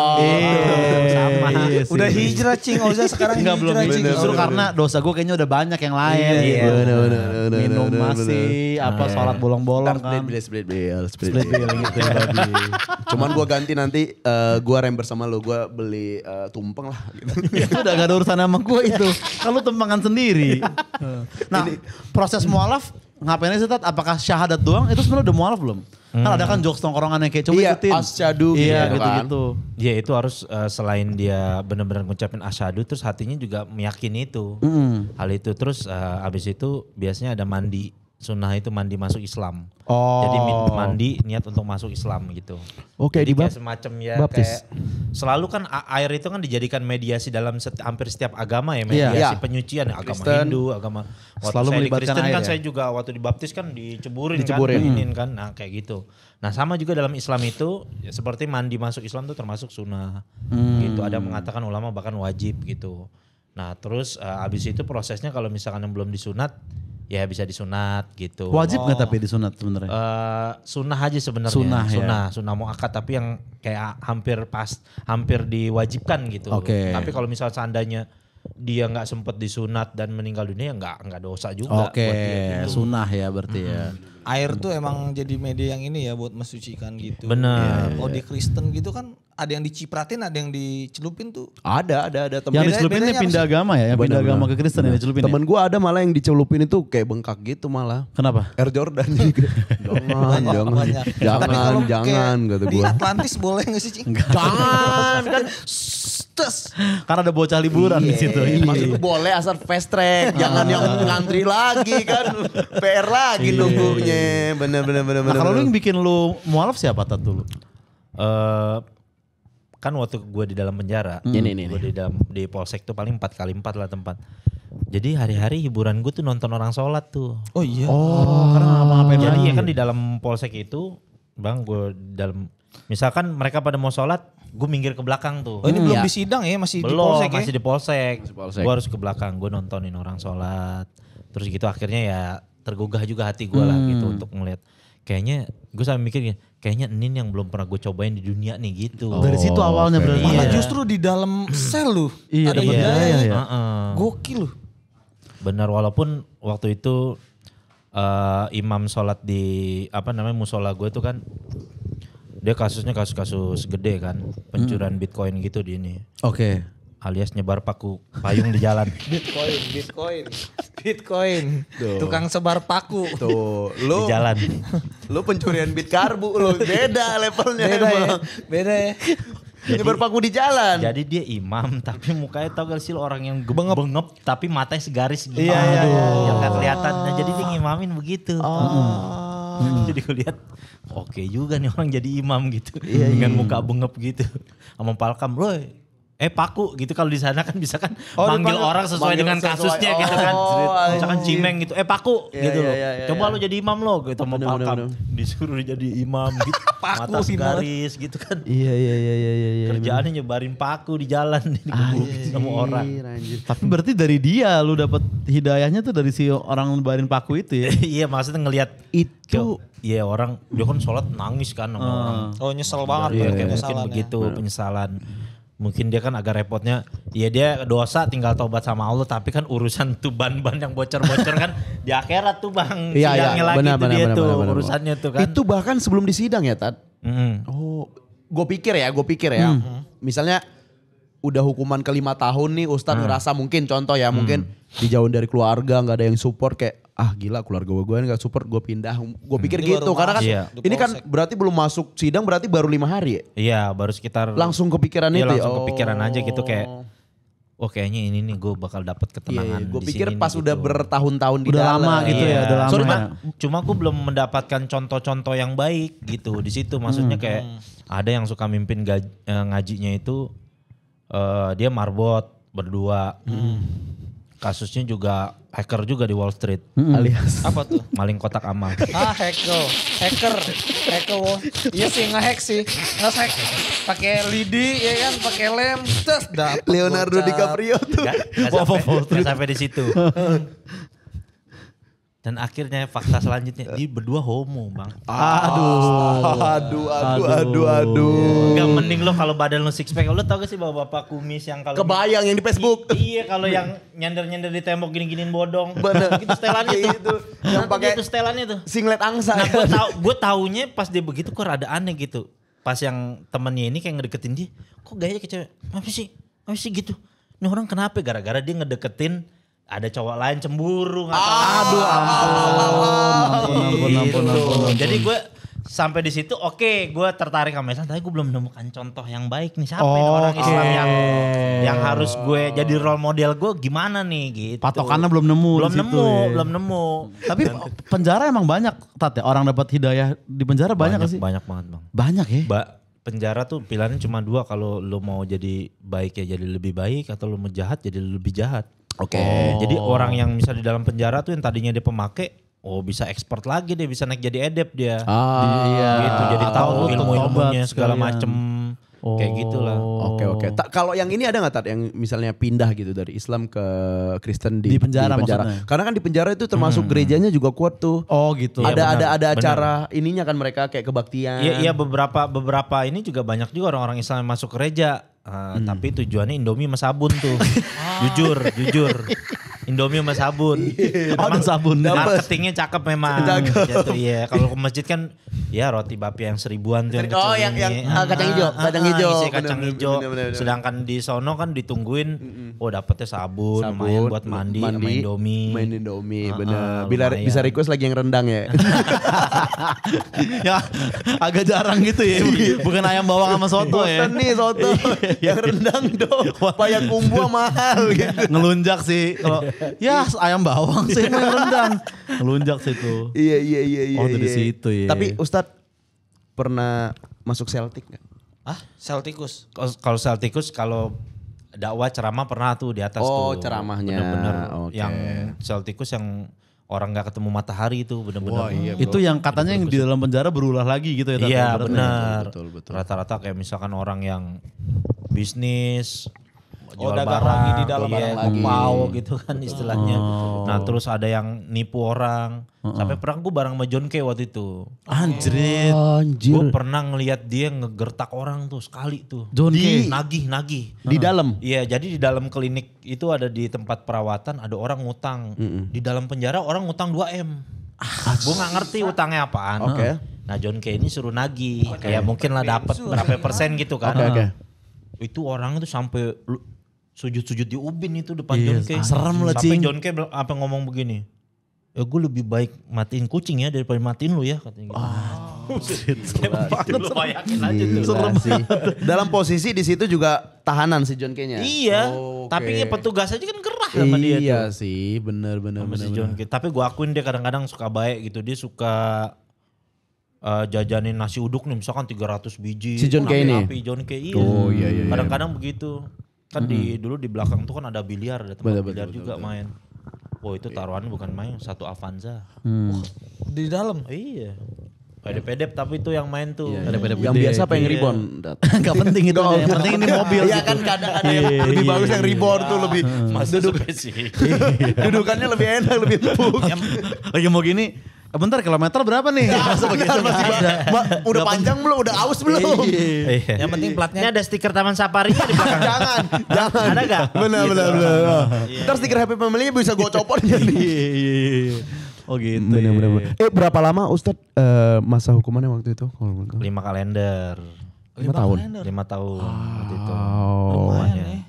Sama. Iya sih. Udah hijrah Cing, Oza sekarang Enggak belum hijrah hijrah. Cing. Justru karena dosa gue kayaknya udah banyak yang lain. Iya. Gitu. Minum masih apa sholat bolong-bolong kan. Split bill. Split bill gitu ya tadi. Cuman gue ganti nanti gue reimburse sama lo. Gue beli tumpeng lah. Gitu. Itu udah gak ada urusan sama gue itu. Kalau tempangan sendiri. Nah proses mualaf ngapain sih Tat? Apakah syahadat doang? Itu sebenarnya udah mualaf belum? Kan ada kan jokes tongkrongan yang kayak coba Iya, ikutin. asyhadu Iya gitu kan. gitu-gitu. Ya itu harus selain dia benar-benar ngucapin asyhadu terus hatinya juga meyakini itu. Hal itu terus abis itu biasanya ada mandi. Sunnah itu mandi masuk Islam. Oh. Jadi mandi niat untuk masuk Islam gitu. Oke, Jadi di kayak semacam ya baptis. kayak selalu kan air itu kan dijadikan mediasi dalam hampir setiap agama ya, Iya. mediasi Iya. penyucian ya, agama Kristen. Hindu, agama waktu Selalu saya di melibatkan Kristen air kan ya? saya juga waktu dibaptis kan diceburin. Diceburin. kan, diinin kan. Nah, kayak gitu. Nah, sama juga dalam Islam itu ya, seperti mandi masuk Islam itu termasuk sunnah. Gitu. Ada yang mengatakan ulama bahkan wajib gitu. Nah, terus abis itu prosesnya kalau misalkan yang belum disunat ya bisa disunat gitu. Wajib nggak tapi disunat sebenarnya? Sunnah aja sebenarnya. Sunnah, ya. Sunnah muakkad tapi yang kayak hampir diwajibkan gitu. Oke. Tapi kalau misal seandainya dia nggak sempet disunat dan meninggal dunia nggak dosa juga. Oke, buat dia gitu. sunnah ya berarti ya. Air tuh emang jadi media yang ini ya buat mensucikan gitu. Benar. Kalau di Kristen gitu kan ada yang dicipratin, ada yang dicelupin tuh. Ada temen. Yang dicelupin ini bedanya apa pindah agama ya, yang pindah Benar, agama ke Kristen yang dicelupin. Temen gue ada malah yang dicelupin itu kayak bengkak gitu malah. Kenapa? Air Jordan juga. jangan, Banyak. Tapi kalau jangan kayak kata di gue. Atlantis boleh gak sih Cing? Jangan kan. Tes. Karena ada bocah liburan di situ. Maksudku boleh asal fast track, jangan yang ngantri lagi kan. PR lagi nunggunya. Bener. Nah, kalau lu yang bikin lu mualaf siapa Tat dulu? Kan waktu gue di dalam penjara, Ini. gue di polsek tuh paling 4x4 lah tempat. Jadi hari-hari hiburan gue tuh nonton orang sholat tuh. Oh iya. Oh, karena ngapa-ngapain Jadi lagi? ya kan di dalam polsek itu, bang gue dalam, misalkan mereka pada mau sholat, gue minggir ke belakang tuh. Oh ini belum di sidang ya, masih di Belum, polsek ya? masih di polsek. polsek. Gue harus ke belakang, gue nontonin orang sholat. Terus gitu akhirnya ya tergugah juga hati gue lah gitu untuk ngeliat. Kayaknya gue sampai mikir gini, kayaknya Nin yang belum pernah gue cobain di dunia nih gitu. Dari situ awalnya berarti. Malah Iya. justru di dalam sel lu. Iya, ada iya, budaya. iya, iya. Gokil lu. Benar, walaupun waktu itu imam sholat di musola gue itu kan dia kasusnya kasus gede kan, pencurian Bitcoin gitu di ini, Oke. alias nyebar paku payung di jalan. Bitcoin. Tukang sebar paku. Tuh, lu Di jalan. lu pencurian bit karbu lu. Beda levelnya Beda ya. emang. Beda ya. Nyebar paku di jalan. Jadi dia imam tapi mukanya tau gak sih lo orang yang bengep tapi matanya segaris gitu. Iya. Yang gak kelihatan. Nah, jadi dia ngimamin begitu. Jadi gue lihat oke juga nih orang jadi imam gitu. Dengan muka bengep gitu. Sama palkam, "Roy, paku," gitu. Kalau di sana kan bisa kan manggil dipanggil- orang sesuai manggil dengan sesuai. kasusnya gitu kan. Misalkan Cimeng gitu, "Paku," Iya, gitu. iya, Coba lo jadi imam lo gitu sama Bener, palkam. bener. Disuruh jadi imam gitu. Mata segaris gitu kan. Iya. Kerjaannya nyebarin paku di jalan digebukin sama orang. Tapi berarti dari dia lu dapat hidayahnya tuh dari si orang nebarin paku itu ya. Iya, maksudnya ngelihat Itu iya orang dia kan sholat nangis kan sama orang. Oh nyesel banget Iya, berarti mungkin kesalahannya. begitu penyesalan. Mungkin dia kan agak repotnya, ya dia dosa tinggal tobat sama Allah, tapi kan urusan tuh ban-ban yang bocor-bocor kan di akhirat tuh bang, sidangnya lagi tuh dia tuh urusannya tuh kan. Itu bahkan sebelum di sidang ya, Tat? Mm. Oh, gue pikir ya. Misalnya udah hukuman ke 5 tahun nih Ustadz ngerasa mungkin contoh ya, mungkin dijauhin dari keluarga, nggak ada yang support, kayak gila keluarga gue nggak support, gue pindah. Gue pikir Ini gitu baru karena kan masuk Iya. di ini kan polsek. berarti belum masuk sidang, berarti baru 5 hari ya? Iya, baru sekitar Langsung kepikiran iya, itu ya? langsung kepikiran aja gitu kayak, oh kayaknya ini nih gue bakal dapat ketenangan. Gue di pikir sini pas nih, udah gitu. bertahun-tahun di Udah dalam. lama gitu ya, udah lama. Sorry, ya. cuma aku belum mendapatkan contoh-contoh yang baik gitu di situ. Maksudnya kayak ada yang suka mimpin ngajinya itu dia marbot berdua. Kasusnya juga hacker juga di Wall Street. Alias. Apa tuh? Maling kotak amal. Hacker. Iya sih nge-hack sih. Nge-hack pakai lidi ya kan, pakai lem, terus dapet Leonardo gocap. DiCaprio tuh. Gak sampai di situ. Dan akhirnya fakta selanjutnya dia berdua homo bang. Aduh. Gak mending lo kalau badan lo six pack, lo tau gak sih bapak kumis yang kalau Kebayang yang di Facebook. Iya, kalau yang nyender-nyender di tembok gini-giniin bodong. Bener. Gitu setelannya Iya, tuh. itu. Yang pakai itu setelannya tuh. Singlet angsa. Nah, gue taunya pas dia begitu kok rada aneh gitu. Pas yang temennya ini kayak ngedeketin dia, kok gayanya ke cewek, apa sih gitu. Ini orang kenapa? Gara-gara dia ngedeketin ada cowok lain cemburu. Aduh ampun. Jadi gue sampai di situ oke, gue tertarik sama Islam, tapi gue belum menemukan contoh yang baik nih. Siapa ini orang Islam yang harus gue jadi role model gue gimana nih gitu. Patokannya belum nemu di situ ya. Belum nemu. Tapi penjara emang banyak Tat ya, orang dapat hidayah di penjara banyak gak sih? Banyak banget bang. Banyak ya? Penjara tuh pilihannya cuma 2, kalau lo mau jadi baik ya jadi lebih baik, atau lo mau jahat jadi lebih jahat. Oke. Jadi orang yang misal di dalam penjara tuh yang tadinya dia pemakai, bisa expert lagi, dia bisa naik jadi edep dia. Iya. Gitu, jadi Atau tahu untuk ilmu-ilmunya tobat segala sekalian. macem. Kayak gitulah. Oke. Kalau yang ini ada nggak Tat yang misalnya pindah gitu dari Islam ke Kristen Di penjara maksudnya? Karena kan di penjara itu termasuk gerejanya juga kuat tuh. Oh gitu. Iya, ada benar. acara ininya kan mereka kayak kebaktian. Iya beberapa ini juga banyak juga orang-orang Islam yang masuk gereja. Tapi tujuannya Indomie sama sabun tuh. Jujur. Indomie sama sabun. Emang sabun. Marketingnya cakep memang. Gitu, iya. Kalau ke masjid kan ya roti bapia yang 1000-an tuh yang kecil. Oh yang kacang hijau, Isi kacang hijau. Sedangkan di sono kan ditungguin, dapetnya sabun, lumayan buat mandi sama Indomie. Main Indomie, bener. Lumayan. Bisa request lagi yang rendang ya. Ya agak jarang gitu ya. Bukan ayam bawang sama soto ya. Bosan nih soto. Yang rendang dong. Payakumbuh mahal gitu. Ngelunjak sih. Kalau ya ayam bawang sih yang rendang. Ngelunjak sih tuh. Iya. Oh, dari situ ya. Tapi Ustadz pernah masuk Celtic gak? Celticus. Kalau Celticus kalau dakwah ceramah pernah tuh di atas tuh. Oh, ceramahnya. Bener-bener Oke. yang Celticus yang orang nggak ketemu matahari itu bener-bener. Itu yang katanya yang di dalam penjara berulah lagi gitu ya. Iya Tat? benar. Betul. Rata-rata kayak misalkan orang yang bisnis jual dagang barang lagi di dalam barang lagi. ngepau gitu kan istilahnya. Nah terus ada yang nipu orang. Sampai pernah gue bareng sama John K waktu itu. Anjrit. Gue pernah ngelihat dia ngegertak orang tuh sekali tuh. John K. Nagih. Di dalam? Iya, jadi di dalam klinik itu ada di tempat perawatan ada orang ngutang. Di dalam penjara orang ngutang 2M. Gue gak ngerti utangnya apaan. Oke. Nah John K ini suruh nagih. Kayak mungkin lah dapat berapa persen gitu kan. Oke. Itu orang itu sampai sujud-sujud di ubin itu depan John K. serem lah, Sampai Cing. John K apa ngomong begini. Ya gue lebih baik matiin kucing ya daripada matiin lu ya katanya gitu. Lu bayangin aja tuh. Serem sih. Dalam posisi di situ juga tahanan si John K-nya. Iya, Oke. tapi ya petugas aja kan gerah sama dia tuh. Iya sih, bener. Sama si John K. Tapi gue akuin dia kadang-kadang suka baik gitu. Dia suka jajanin nasi uduk nih misalkan 300 biji. Si John K ini? Api John K iya. Oh, iya. Kadang-kadang begitu. Kan dulu di belakang tuh kan ada biliar, ada tempat biliar juga main. Oh itu taruhannya bukan main, 1 Avanza. Di dalam. Iya. Pede-pede tapi itu yang main tuh. Yang biasa apa yang ribon? Gak penting itu. Yang penting ini mobil. Iya kan kadang ada yang lebih bagus yang reborn tuh lebih dudukannya lebih enak, lebih empuk. Lagi mau gini. Bentar kilometer berapa nih? Udah panjang belum? Udah aus belum? Iya. Yang penting platnya. Ini ada stiker Taman Safari di belakang. Jangan. Ada gak? Benar. Ntar stiker Happy Family-nya bisa gue copot jadi. Iya. Oh gitu. Bener. Berapa lama Ustadz masa hukumannya waktu itu? 5 kalender. 5 tahun. 5 tahun waktu itu. Lumayan ya.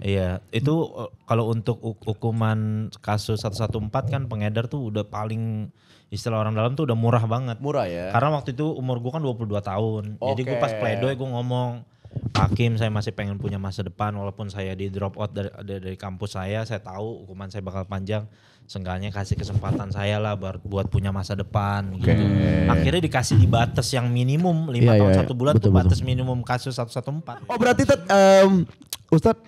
Iya, itu kalau untuk hukuman kasus 114 kan pengedar tuh udah paling istilah orang dalam tuh udah murah banget. Murah ya. Karena waktu itu umur gue kan 22 tahun. Jadi gue Oke. pas pledoi gue ngomong, Hakim saya masih pengen punya masa depan walaupun saya di drop out dari kampus saya tahu hukuman saya bakal panjang. Seenggaknya kasih kesempatan saya lah buat punya masa depan gitu. Akhirnya dikasih di batas yang minimum 5 Iya, tahun iya, 1 bulan betul, tuh batas minimum kasus 114. Oh berarti Ustadz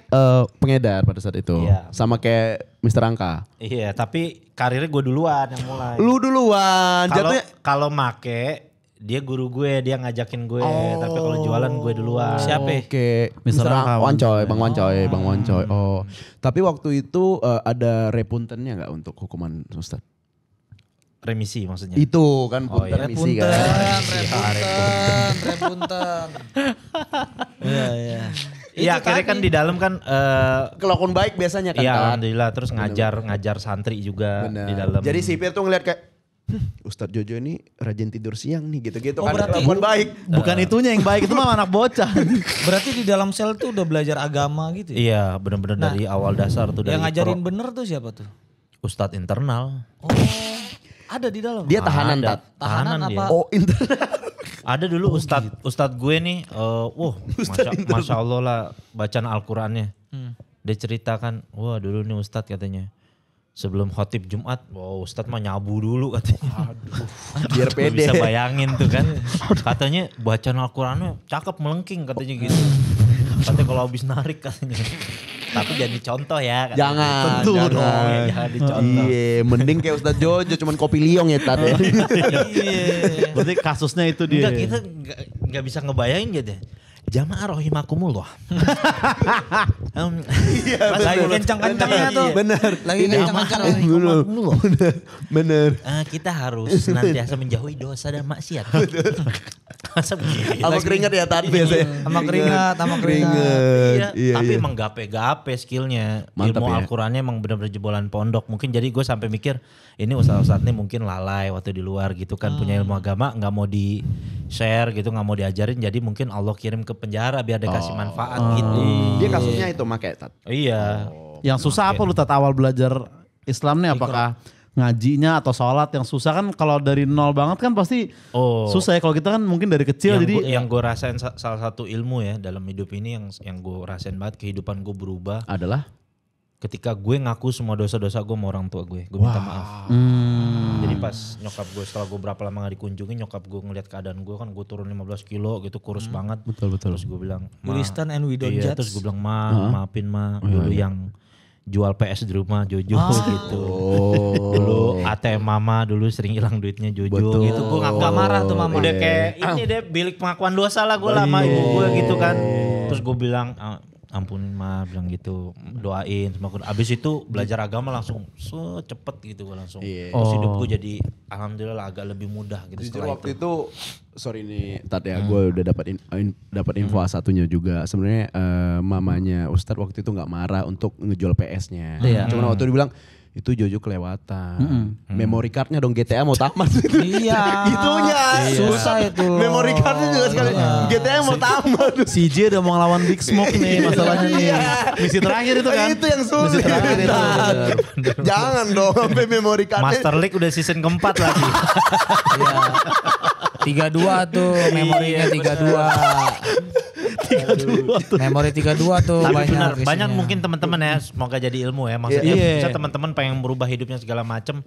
pengedar pada saat itu. Iya. Sama kayak Mr. Angka. Iya, tapi karirnya gue duluan yang mulai. Lu duluan. Kalau Jatuhnya kalau make dia guru gue, dia ngajakin gue. Tapi kalau jualan gue duluan. Siapa? Oke. Mr. Angka. Bang Wancoy. Oh. Tapi waktu itu ada repuntennya gak untuk hukuman Ustadz? Remisi maksudnya. Itu kan Oh, punten iya. remisi kan. Repunten. Iya. Iya, akhirnya kan di dalam kan Kelakuan baik biasanya kan. iya Tat? alhamdulillah terus ngajar santri juga Bener. di dalam. Jadi sipir tuh ngeliat kayak Ustadz Jojo ini rajin tidur siang nih gitu-gitu Oh, kan. berarti- Kelakuan baik. Bukan itunya yang baik, itu mah anak bocah. Berarti di dalam sel tuh udah belajar agama gitu ya? Iya, benar-benar dari awal dasar tuh dari Yang ngajarin bener tuh siapa tuh? Ustadz internal. Oh, ada di dalam. Dia tahanan Ada. Tat. Tahanan dia. apa? Oh internal. Ada dulu Ustadz gue nih, Masya Allah lah bacaan Al-Qurannya. Dia ceritakan, wah dulu nih Ustadz katanya. Sebelum khotib Jumat, wow Ustadz mah nyabu dulu katanya. Biar Lu pede. bisa bayangin tuh kan. Katanya bacaan Al-Qurannya cakep melengking katanya gitu. Katanya kalau habis narik katanya. Tapi jangan dicontoh ya. Katanya. Jangan. Tentu jangan. dong. Jangan dicontoh. Iya, mending kayak Ustadz Jojo cuman kopi liong ya Tat. Ya. Berarti kasusnya itu dia. Enggak, kita nggak bisa ngebayangin gitu. Jamaah rahimakumullah. Lagi kencang-kencangnya tuh. Bener. Lagi kencang-kencang. Bener. Kita harus senantiasa menjauhi dosa dan maksiat. Masa begini Sama lagi? keringat ya Tat biasanya. Sama keringat. Iya, tapi emang gape-gape skillnya. Mantap Ilmu ya. Al-Qurannya emang benar-benar jebolan pondok. Mungkin jadi gue sampai mikir ini ustadz-ustadz ini mungkin lalai waktu di luar gitu kan. Punya ilmu agama nggak mau di share gitu, nggak mau diajarin. Jadi mungkin Allah kirim ke penjara biar dia kasih manfaat gitu. Dia kasusnya itu make Tat. Iya. Yang susah apa lu Tat awal belajar Islam nih, apakah ngajinya atau sholat yang susah? Kan kalau dari nol banget kan pasti susah ya. Kalau kita kan mungkin dari kecil Yang gue rasain salah satu ilmu ya dalam hidup ini yang gue rasain banget, kehidupan gue berubah Adalah? ketika gue ngaku semua dosa-dosa gue sama orang tua gue minta maaf. Jadi pas nyokap gue, setelah gue berapa lama gak dikunjungi, nyokap gue ngeliat keadaan gue kan, gue turun 15 kilo gitu, kurus banget. Betul. Terus gue bilang, We listen and we don't judge. terus gue bilang, maafin dulu yang jual PS di rumah Jojo gitu. Dulu ATM mama dulu sering hilang duitnya Jojo gitu. Gue gak marah tuh mama. Udah kayak ini deh bilik pengakuan dosa lah gue sama ibu gue gitu kan. Terus gue bilang, ampunin ma, bilang gitu, doain semua. Abis itu belajar agama langsung cepet gitu gue langsung. Terus hidup gue jadi alhamdulillah agak lebih mudah gitu. Jujur waktu itu, sorry nih Tat ya, gue udah dapat info satunya juga. Sebenarnya mamanya Ustadz waktu itu nggak marah untuk ngejual PS-nya. Cuma waktu dia bilang itu Jojo kelewatan. Memory cardnya dong GTA mau tamat. Iya. Itunya. Susah itu loh. Memory cardnya juga sekali. GTA mau tamat. Si J udah mau ngelawan Big Smoke nih masalahnya nih. Misi terakhir itu kan. Itu yang sulit. Misi terakhir itu. Jangan dong sampai memory cardnya. Master League udah season keempat lagi. 32 tuh memorinya 32. Memori 32 tuh Tapi banyak. benar, isinya. banyak mungkin teman-teman ya, semoga jadi ilmu ya. Maksudnya bisa teman-teman pengen merubah hidupnya segala macam,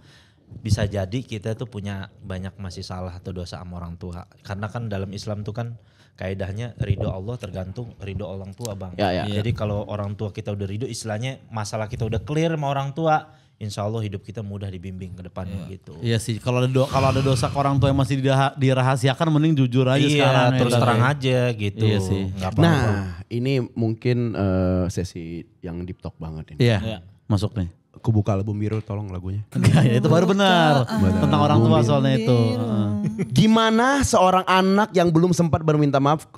bisa jadi kita tuh punya banyak masih salah atau dosa sama orang tua. Karena kan dalam Islam tuh kan kaidahnya ridho Allah tergantung ridho orang tua, Bang. Ya. Jadi kalau orang tua kita udah ridho, istilahnya masalah kita udah clear sama orang tua, insya Allah hidup kita mudah dibimbing ke depannya gitu. Iya sih, kalau ada dosa ke orang tua yang masih dirahasiakan, mending jujur aja sekarang. Terus ya, terang Tat. aja gitu. Iya sih. Nggak apa-apa. Nah, ini mungkin sesi yang deep talk banget ini. Iya, masuk nih. Aku buka album biru, tolong lagunya. Ya, itu baru benar. Tentang orang tua soalnya itu. Gimana seorang anak yang belum sempat berminta maaf,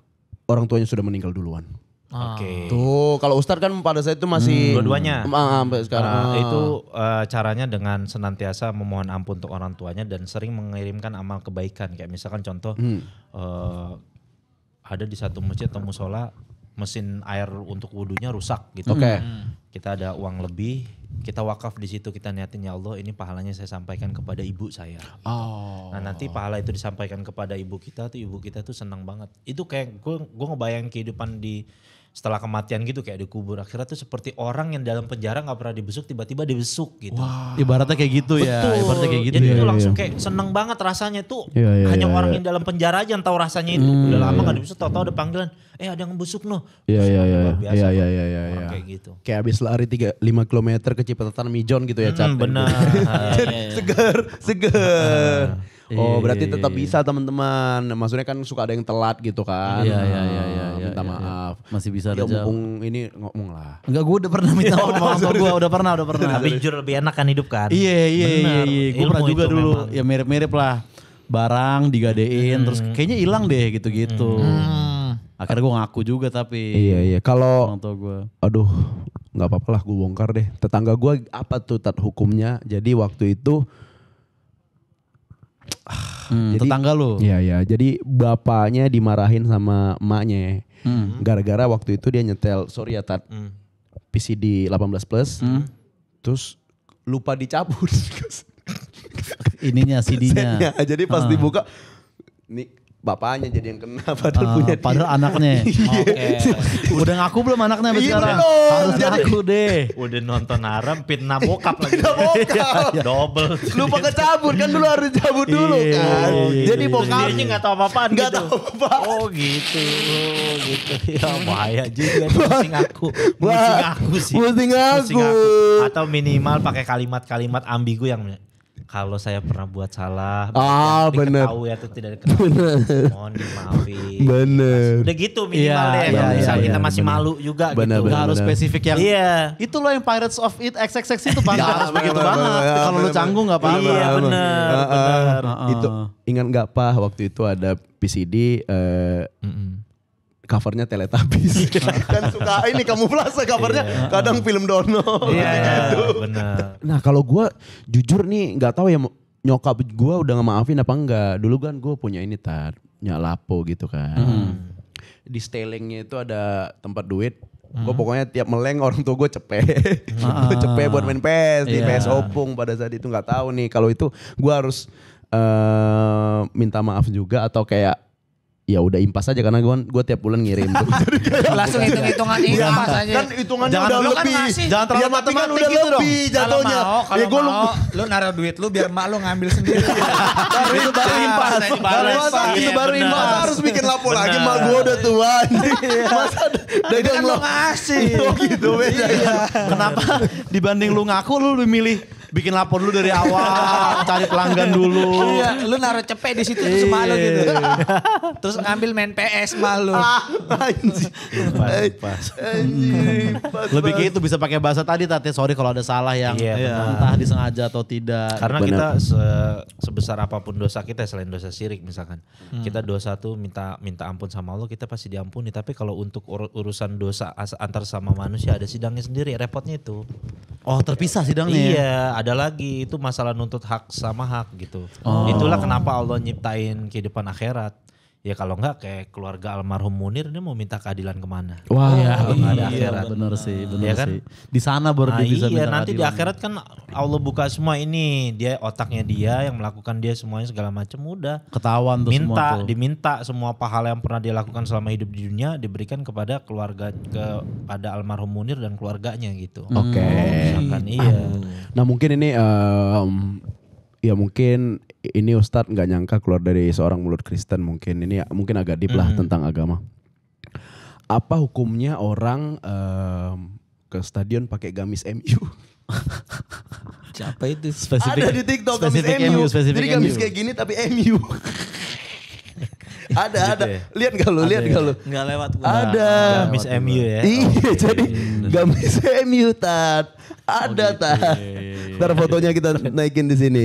orang tuanya sudah meninggal duluan? Oke. Tuh, kalau Ustadz kan pada saat itu masih Dua-duanya. Sampai sekarang. Itu caranya dengan senantiasa memohon ampun untuk orang tuanya dan sering mengirimkan amal kebaikan. Kayak misalkan contoh ada di satu masjid atau musola mesin air untuk wudhunya rusak gitu. Oke. Kita ada uang lebih, kita wakaf di situ, kita niatin ya Allah ini pahalanya saya sampaikan kepada ibu saya. Oh. Nah nanti pahala itu disampaikan kepada ibu kita tuh senang banget. Itu kayak gue ngebayang kehidupan di setelah kematian gitu, kayak di kubur akhirnya tuh seperti orang yang dalam penjara nggak pernah dibesuk tiba-tiba dibesuk gitu. Ibaratnya kayak gitu ya. Betul. Ibaratnya kayak gitu Jadi ya. itu langsung kayak seneng banget rasanya tuh. Iya, Hanya orang yang dalam penjara aja yang tahu rasanya itu. Udah lama gak dibesuk, tahu-tahu ada panggilan. Ada yang ngebesuk noh. Iya. Orang kayak gitu. Kayak abis lari 5 km ke Cipetetan Mijon gitu ya, Cat. Benar. Seger. Oh, berarti tetap bisa teman-teman. Maksudnya kan suka ada yang telat gitu kan. Iya. Minta maaf. Masih bisa Ya ada jauh. mumpung ini ngomong lah. Enggak, gue udah pernah minta maaf sama orang tua gue. Udah pernah. Tapi jujur lebih enak kan hidup kan. Iya. Bener. Gue pernah Ilmu juga itu dulu. memang. Ya mirip-mirip lah. Barang digadein terus kayaknya hilang deh gitu-gitu. Akhirnya gue ngaku juga tapi. Iya. Kalau Orang tua gue. aduh, nggak apa-apa lah gue bongkar deh. Tetangga gue apa tuh Tat hukumnya? Jadi waktu itu jadi- Tetangga lu. Iya. Jadi bapaknya dimarahin sama emaknya. Gara-gara waktu itu dia nyetel, sorry ya Tat, PCD 18 plus. Terus lupa dicabut. Ininya CD-nya. Setnya. Jadi pas dibuka, nih bapaknya jadi yang kena padahal punya dia. Padahal anaknya. Udah ngaku belum anaknya sampai Iya, sekarang? belum. Harus ngaku deh. Udah nonton haram, fitnah bokap lagi. Bokap. Double. Lupa kecabut kan dulu harus cabut dulu kan. Jadi Terus bokap dianya gak tahu apa-apaan nggak gitu. tahu apa-apa. Oh gitu. Ya bahaya juga tuh, mesti ngaku. Mesti ngaku sih. Mesti ngaku. Atau minimal pakai kalimat-kalimat ambigu yang Kalau saya pernah buat salah, Ah, baik yang bener. diketahui atau tidak diketahui, mohon dimaafin. Bener. Udah gitu minimal Iya, deh. iya, Kalau misal iya, kita iya, masih bener. malu juga Bener, gitu. Nggak harus spesifik yang Iya. itu loh yang Pirates of It XXX itu Bang. Nggak harus begitu bener, banget. bener, Kalau lu bener, canggung nggak apa-apa. Iya bener. bener. Itu ingat nggak Pak waktu itu ada PCD covernya Teletubbies. Kan suka ini kamuflase covernya kadang film Dono. Iya, bener. Nah kalau gue jujur nih nggak tahu ya nyokap gue udah ngemaafin apa enggak. Dulu kan gue punya ini lapo gitu kan. Di stelengnya itu ada tempat duit. Gue pokoknya tiap meleng orang tua gue cepet. Gue cepet buat main PS di PS Opung pada saat itu nggak tahu nih kalau itu gue harus minta maaf juga atau kayak ya udah impas aja karena gue tiap bulan ngirim tuh. Jadi kayak Langsung hitung-hitungan Iya, impas aja. kan hitungannya Jangan udah lu kan lebih. ngasih. Jangan terlalu Ya, tapi kan matematik udah gitu dong. lebih jatuhnya. Kalau Ya gue mau, lu naruh duit lu biar mak lu ngambil sendiri. Itu baru impas. Masa Iya, itu baru benar. impas harus bikin lapo lagi mak gue udah tua. Masa dagang Kan lu lo ngasih. Oh gitu beda ya. Kenapa dibanding lu ngaku lu lebih milih bikin lapor dulu dari awal, cari pelanggan dulu. Iya, lu naruh cepet di situ terus malu gitu. Terus ngambil main PS malu. Anjing. Anjing. Lebih kayak itu bisa pakai bahasa tadi Tate, sorry kalau ada salah yang Iya, benar. entah disengaja atau tidak. Karena Benar. kita sebesar apapun dosa kita selain dosa syirik misalkan. Kita dosa tuh minta ampun sama Allah kita pasti diampuni. Tapi kalau untuk urusan dosa antar sama manusia ada sidangnya sendiri. Repotnya itu. Oh terpisah sidangnya ya? Iya, ada lagi itu masalah nuntut hak sama hak gitu. Itulah kenapa Allah nyiptain kehidupan akhirat. Ya kalau enggak kayak keluarga almarhum Munir ini mau minta keadilan kemana? Wah. Ada Iya, akhirat. bener sih, bener Iya kan? sih. Di sana baru Nah, dia bisa iya minta nanti di keadilan. akhirat kan Allah buka semua ini, dia otaknya dia yang melakukan dia semuanya segala macam udah. Ketahuan tuh semua tuh. Diminta semua pahala yang pernah dia lakukan selama hidup di dunia diberikan kepada kepada almarhum Munir dan keluarganya gitu. Oke. Misalkan iya. Nah mungkin ini ya mungkin ini Ustadz nggak nyangka keluar dari seorang mulut Kristen mungkin ini mungkin agak deep lah tentang agama. Apa hukumnya orang ke stadion pakai gamis MU? Siapa itu? Spesifik, Ada di TikTok gamis spesifik MU. spesifik Jadi gamis MU. kayak gini tapi MU. ada. ya? Lihat gak lu? Lihat gak lu? Enggak lewat gua. Ada. Gamis MU ya. Iya, jadi gamis MU Tat. Ada Tat. Ntar fotonya kita naikin di sini.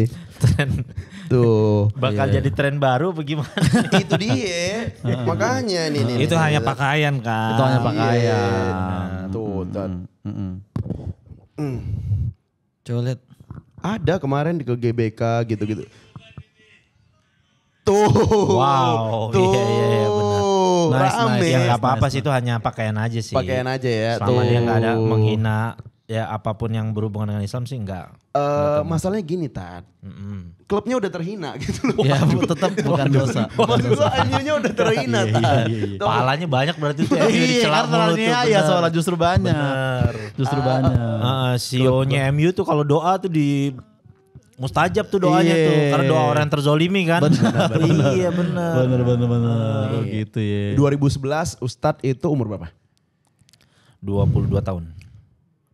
Tuh. Bakal jadi tren baru bagaimana? Itu dia. Makanya nih. Itu hanya pakaian kan. Itu hanya pakaian. Nah, tuh Tat. Coba lihat. Ada kemarin di ke GBK gitu-gitu. Tuh. Wow, iya, benar. Nice, Rame. nice. Ya nggak apa-apa nice. sih itu hanya pakaian aja sih. Pakaian aja ya. Selama tuh. dia nggak ada menghina ya apapun yang berhubungan dengan Islam sih nggak. Masalahnya gini Tat. Klubnya udah terhina gitu loh. Ya tetap bukan dosa. Maksud gua MU-nya udah terhina Tat. Tuh. Pahalanya banyak berarti itu ya. Iya kan terlalunya ya soalnya justru banyak. Bener. Justru banyak. CEO-nya MU tuh kalau doa tuh di mustajab tuh doanya Iya. tuh karena doa orang yang terzolimi kan. Iya benar. Bener. Oh, gitu ya. 2011 Ustadz itu umur berapa? 22 tahun.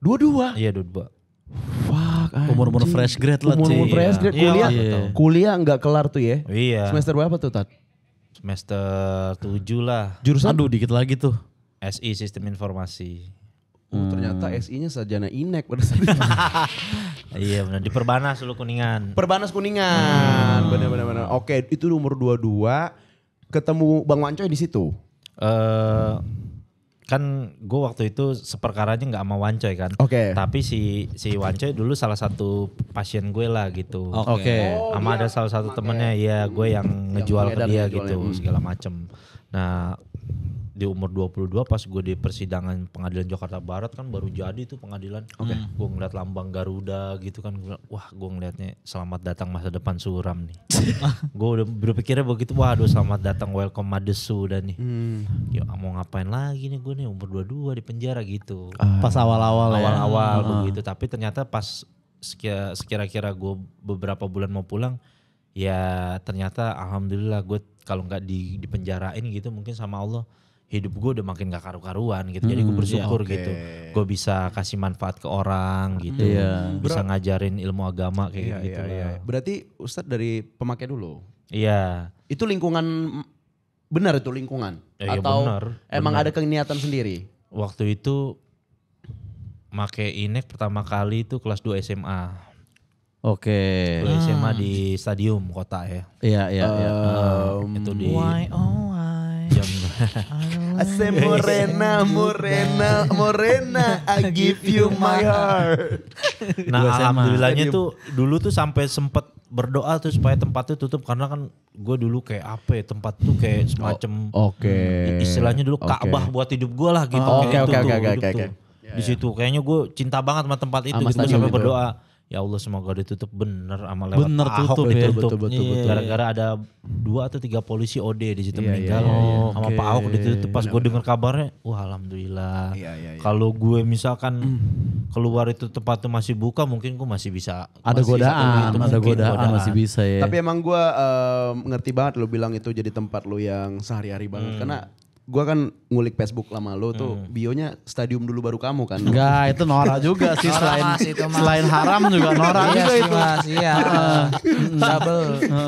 22. Iya 22. Fuck. Umur-umur fresh grade lah, Umur Ci. fresh grade. Iya. Kuliah. Iya. Kuliah nggak kelar tuh ya. Iya. Semester berapa tuh Tat? Semester 7 lah. Jurusan? Aduh dikit lagi tuh. SI Sistem Informasi. Ternyata SI-nya sarjana INEK pada saat itu. Iya benar di Perbanas dulu Kuningan. Perbanas Kuningan. Bener. Oke, itu umur 22 ketemu Bang Wancoy di situ. Kan gue waktu itu seperkaranya nggak sama Wancoy kan. Oke. Tapi si Wancoy dulu salah satu pasien gue lah gitu. Oke. Sama ada salah satu temennya ya gue yang ngejual ke dia gitu segala macem. Nah di umur 22 pas gue di persidangan pengadilan Jakarta Barat kan baru jadi tuh pengadilan. Gue ngeliat lambang Garuda gitu kan. Wah gue ngeliatnya selamat datang masa depan suram nih. Gue udah berpikirnya begitu, waduh selamat datang welcome Madesu udah nih. Ya mau ngapain lagi nih gue nih umur 22 di penjara gitu. Pas awal-awal ya. Awal-awal begitu. Tapi ternyata pas sekira-kira gue beberapa bulan mau pulang. Ya ternyata alhamdulillah gue kalau nggak dipenjarain gitu mungkin sama Allah. hidup gue udah makin gak karu-karuan gitu. Jadi gue bersyukur gitu. Gue bisa kasih manfaat ke orang gitu. Bisa ngajarin ilmu agama kayak gitu. Berarti Ustadz dari pemakai dulu. Iya. Itu lingkungan, benar itu lingkungan? Ya, atau benar, emang ada keniatan sendiri? Waktu itu make Inek pertama kali itu kelas 2 SMA. Oke. 2 SMA di stadium kota ya. Iya. Itu di jam Ase morena, I give you my heart. Nah 2 SMA. alhamdulillahnya tuh dulu tuh sampai sempet berdoa tuh supaya tempatnya tutup karena kan gue dulu kayak apa ya, tempat tuh kayak semacam istilahnya dulu Ka'bah buat hidup gue lah gitu. Oke. Di situ kayaknya gue cinta banget sama tempat itu Sama gitu. Gue stadion sampai itu. berdoa, ya Allah semoga ditutup bener sama lewat Bener Pak Ahok tutup ya. ditutup. Betul. Gara-gara ada 2 atau 3 polisi OD di situ Iya, meninggal. iya, Sama Pak Ahok ditutup. Pas gue denger kabarnya, wah alhamdulillah. Iya. Kalau gue misalkan keluar itu tempat itu masih buka, mungkin gue masih bisa. Ada masih godaan, satu ada mungkin godaan masih bisa ya. Tapi emang gue ngerti banget lo bilang itu jadi tempat lo yang sehari-hari banget. Karena gue kan ngulik Facebook lama lo tuh bionya stadium dulu baru kamu kan. Enggak, itu Nora juga sih Nora, selain Mas, itu, Mas. selain haram juga Nora Iya juga sih itu. Mas, iya.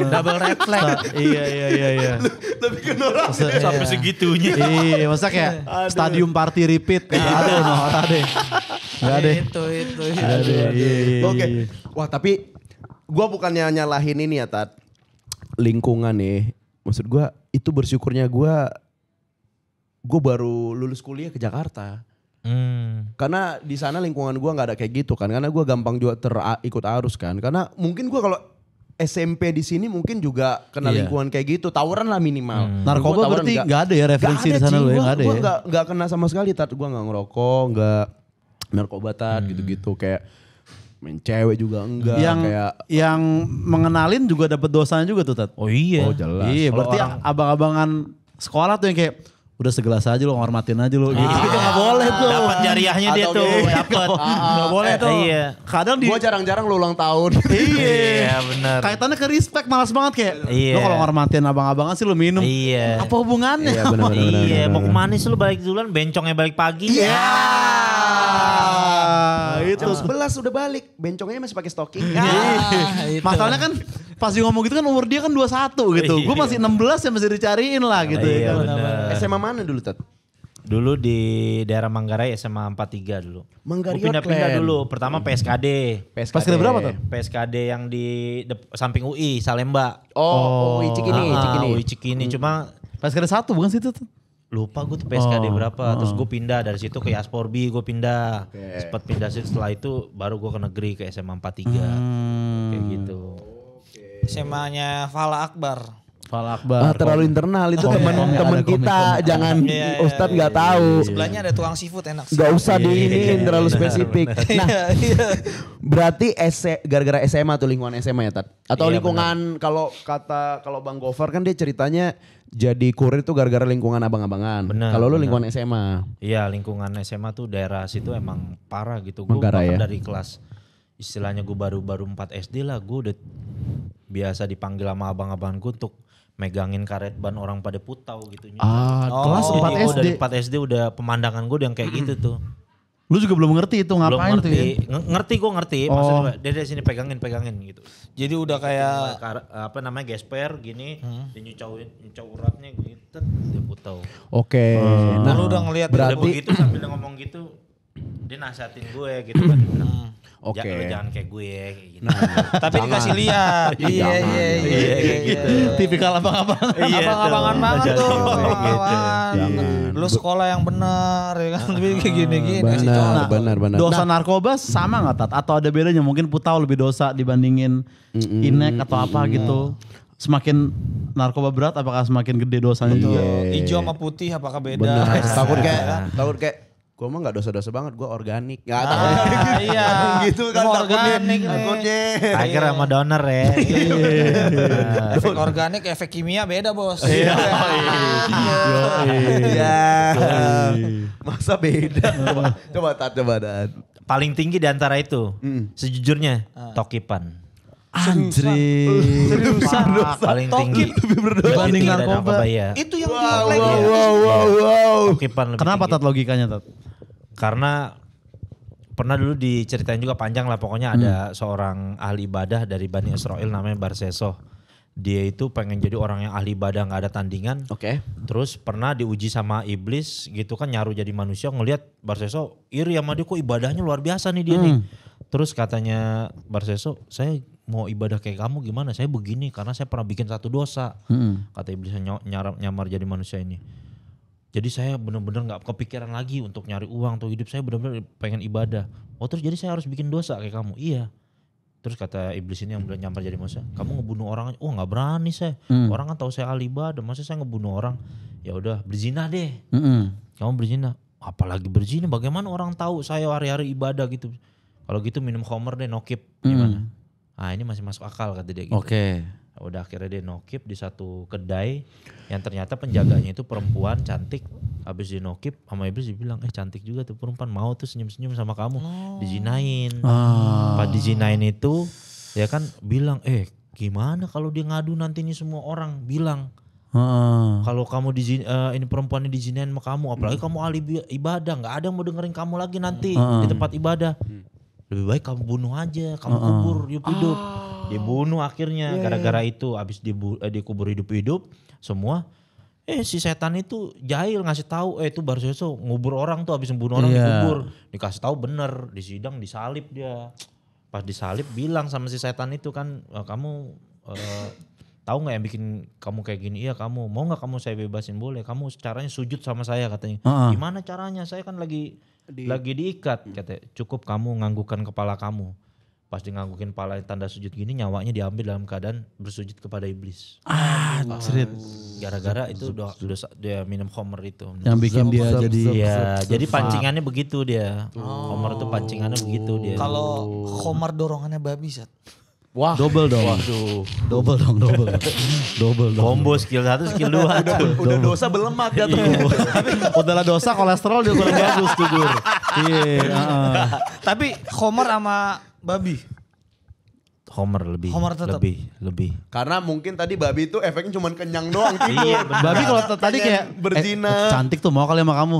Double red flag. Iya. Tapi ke Nora. sampai segitunya. Iya, masa kayak stadium party repeat gitu. Ada Nora deh. Enggak deh. Itu. Iya. Oke. Wah tapi gue bukannya nyalahin ini ya Tat. Lingkungan nih. Maksud gue itu bersyukurnya gue baru lulus kuliah ke Jakarta. Karena di sana lingkungan gue nggak ada kayak gitu kan. Karena gue gampang juga ikut arus kan. Karena mungkin gue kalau SMP di sini mungkin juga kena lingkungan kayak gitu. Tawuran lah minimal. Narkoba berarti nggak ada ya referensi di sana lo ya, nggak ada ya? Gue nggak kena sama sekali Tat. Gue nggak ngerokok, nggak narkoba Tat gitu-gitu. Kayak main cewek juga enggak. Yang mengenalin juga dapat dosanya juga tuh Tat. Oh iya. Oh jelas. Iya, berarti abang-abangan sekolah tuh yang kayak udah segelas aja lo, ngormatin aja lo gitu. Itu gak boleh tuh. Dapat jariahnya dia Atau tuh, gini. dapat. Gak boleh tuh. Iya. Kadang di Gue jarang-jarang lo ulang tahun. Iya benar. kaitannya ke respect malas banget kayak. Iya. Lo kalau ngormatin abang-abangan sih lo minum. Iya. Apa hubungannya? Iya benar. Iya, mau kemana sih lu balik duluan, bencongnya balik pagi. Iya. Itu. Jam 11 udah balik, bencongnya masih pakai stocking. Itu. Masalahnya kan pas dia ngomong gitu kan umur dia kan 21 gitu. Gue masih 16 ya masih dicariin lah gitu. Iya, ya kan. benar. SMA mana dulu Tat? Dulu di daerah Manggarai SMA 43 dulu. Manggarai Gua pindah-pindah Outland. dulu. Pertama PSKD. Pas kira berapa tuh? PSKD yang di samping UI Salemba. Oh, Cikini. UI Cikini. Cuma Pas kira 1 bukan situ tuh. lupa gue tuh PSKD berapa. Terus gue pindah dari situ ke Yasporbi, gue pindah. Sempat pindah situ, setelah itu baru gue ke negeri ke SMA 43. Kayak gitu. SMA-nya Fala Akbar. Fala Akbar. Terlalu internal itu teman-teman ada kita, komik. jangan Iya, Ustadz nggak tahu. Sebelahnya ada tukang seafood enak. Gak usah diinin terlalu spesifik. Nah, Iya. berarti gara-gara SMA tuh lingkungan SMA ya Tat? Atau Iya, lingkungan kalau Bang Gofar kan dia ceritanya jadi kurir tuh gara-gara lingkungan abang-abangan. Benar, Kalau lu benar. lingkungan SMA. Iya lingkungan SMA tuh daerah situ emang parah gitu. Gue Manggarai bahkan ya? dari kelas istilahnya gue baru 4 SD lah, gue udah biasa dipanggil sama abang-abang gue untuk megangin karet ban orang pada putau gitu. Kelas 4 Jadi gue SD. dari 4 SD udah pemandangan gue udah yang kayak gitu tuh. Lu juga belum ngerti itu Belum ngapain tuh ya? ngerti. Ngerti gue ngerti. Maksudnya dari sini pegangin gitu. Jadi udah kayak Apa namanya gesper gini, dia nyucau uratnya gitu, dia putau. Oke. nah, lu udah ngeliat Udah berarti begitu sambil dia ngomong gitu, dia nasihatin gue gitu kan. Dia bilang, Oke. Lu jangan kayak gue kayak gitu. tapi dikasih lihat. Iya. gitu. Tipikal abang-abang. Abang-abangan banget Jangan tuh. kayak gitu. Abang-abangan. Lu sekolah yang bener ya kan. Tapi kayak gini-gini. kasih Benar, contoh. benar. Dosa narkoba sama gak Tat? Atau ada bedanya? Mungkin putau lebih dosa dibandingin inek atau apa gitu. Semakin narkoba berat apakah semakin gede dosanya juga? Hijau sama putih apakah beda? Benar. Takut kayak gue mah gak dosa-dosa banget, gue organik. Gak tahu. Iya. Gitu kan Lu takutnya. organik nih. Takutnya. Tiger sama donor ya. Efek organik, efek kimia beda bos. Iya. Masa beda? Coba Tat. Paling tinggi di antara itu, sejujurnya Tokipan. Anjir. Paling tinggi Dibanding dari narkoba. ya. Itu yang Wow. Okipan lebih Kenapa tinggi. Tat logikanya Tat? Karena pernah dulu diceritain juga panjang lah, pokoknya ada seorang ahli ibadah dari Bani Israel namanya Barseso. Dia itu pengen jadi orang yang ahli ibadah, nggak ada tandingan. Oke. Terus pernah diuji sama iblis gitu kan, nyaru jadi manusia, ngelihat Barseso iri sama dia, kok ibadahnya luar biasa nih dia nih. Terus katanya Barseso, saya mau ibadah kayak kamu gimana? Saya begini karena saya pernah bikin satu dosa. Kata iblisnya nyamar jadi manusia ini. Jadi saya benar-benar nggak kepikiran lagi untuk nyari uang untuk hidup, saya benar-benar pengen ibadah. Oh terus jadi saya harus bikin dosa kayak kamu? Iya. Terus kata iblis ini yang bilang nyamar jadi manusia, kamu ngebunuh orang aja? Oh nggak berani saya. Orang kan tahu saya ahli ibadah, masa saya ngebunuh orang? Ya udah berzina deh. Kamu berzina? Apalagi berzina? Bagaimana orang tahu saya hari-hari ibadah gitu? Kalau gitu minum khamr deh, nokip. Gimana? Ah ini masih masuk akal kata dia gitu. Oke. Udah akhirnya dia nokip di satu kedai yang ternyata penjaganya itu perempuan cantik. Habis dia nokip sama iblis dibilang, cantik juga tuh perempuan, mau tuh senyum-senyum sama kamu. Dijinain. Pas dijinain itu ya kan bilang, gimana kalau dia ngadu nanti ini semua orang bilang. Kalau kamu ini perempuannya dijinain sama kamu, apalagi kamu ahli ibadah, nggak ada yang mau dengerin kamu lagi nanti di tempat ibadah. Lebih baik kamu bunuh aja, kamu kubur hidup-hidup. Dibunuh akhirnya gara-gara itu, abis dikubur hidup-hidup semua. Si setan itu jahil ngasih tahu, itu Barseso ngubur orang tuh, abis membunuh orang dikubur. Dikasih tahu bener, di sidang disalib dia. Pas disalib bilang sama si setan itu kan, kamu tahu nggak yang bikin kamu kayak gini? Iya kamu, mau nggak kamu saya bebasin? Boleh, kamu caranya sujud sama saya katanya. Gimana caranya? Saya kan lagi diikat, katanya. Cukup kamu nganggukkan kepala kamu. Pas nganggukin kepala tanda sujud gini, nyawanya diambil dalam keadaan bersujud kepada iblis. Cerit. Gara-gara itu dosa dia minum khamr itu. Yang bikin dia jadi. Iya, jadi pancingannya begitu dia. Khamr itu pancingannya begitu dia. Kalau khamr dorongannya babi Sat. Wah. Double dong. Double dong. Combo skill 1, skill 2. Udah dosa belemak ya tuh. Udahlah dosa, kolesterol juga kurang bagus tuh Gur. Iya. Tapi khamr sama babi. Khamr lebih. Khamr tetap. Lebih. Karena mungkin tadi babi itu efeknya cuma kenyang doang. Iya, benar. Babi kalau tadi kayak berzina. cantik tuh mau kali sama kamu.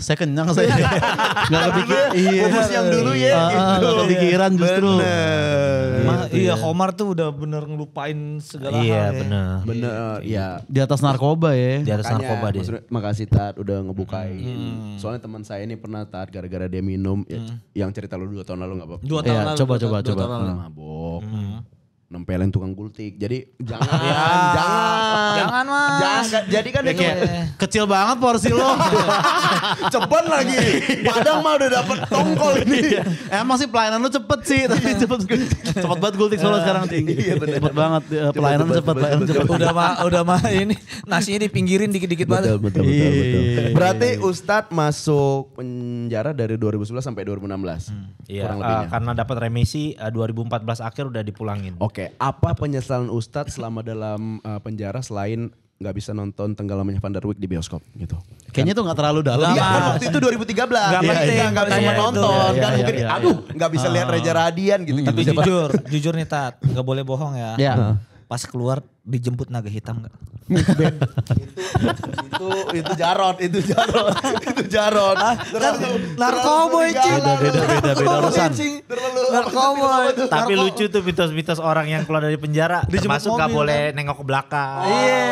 Saya kenyang saya. Gak kepikiran. Iya. Fokus yang dulu ya. Gak kepikiran justru. Iya khamr tuh udah bener ngelupain segala hal Iya ya. Bener, ya. Di atas narkoba ya. Di atas narkoba dia. Maksudnya, makasih Tat udah ngebukain. Soalnya teman saya ini pernah Tat gara-gara dia minum, yang cerita lu 2 tahun lalu gak apa-apa. 2 tahun Iya, lalu. coba. 2 tahun lalu. Mabok. Nempelin tukang gultik. Jadi jangan. Jangan mah. Jangan. Jadi kan itu Kecil banget porsi lo. cepet lagi. Padang mah udah dapet tongkol ini. Emang sih pelayanan lu cepet sih. Tapi cepet banget gultik Solo sekarang tinggi. Cepet banget. Pelayanan cepet. Udah mah ini nasinya dipinggirin dikit-dikit banget. Betul. Berarti Ustadz masuk penjara dari 2011 sampai 2016. Iya, Kurang lebihnya. karena dapat remisi 2014 akhir udah dipulangin. Oke, apa penyesalan Ustadz selama dalam penjara selain nggak bisa nonton Tenggelamnya Van der Wijk di bioskop gitu? Kayaknya tuh gak terlalu dalam. Iya kan waktu itu 2013. Nggak penting, Nggak bisa iya, nonton itu. kan Iya, mungkin iya, aduh nggak bisa lihat Reza Radian gitu. Tapi jujur nih Tat, nggak boleh bohong ya. Iya. Pas keluar dijemput naga hitam nggak? itu Jarot. Narkoboy cing. Beda urusan. Narkoboy. Tapi lucu tuh mitos-mitos orang yang keluar dari penjara, Dijemput termasuk gak mobil, boleh nengok ke belakang. Iya.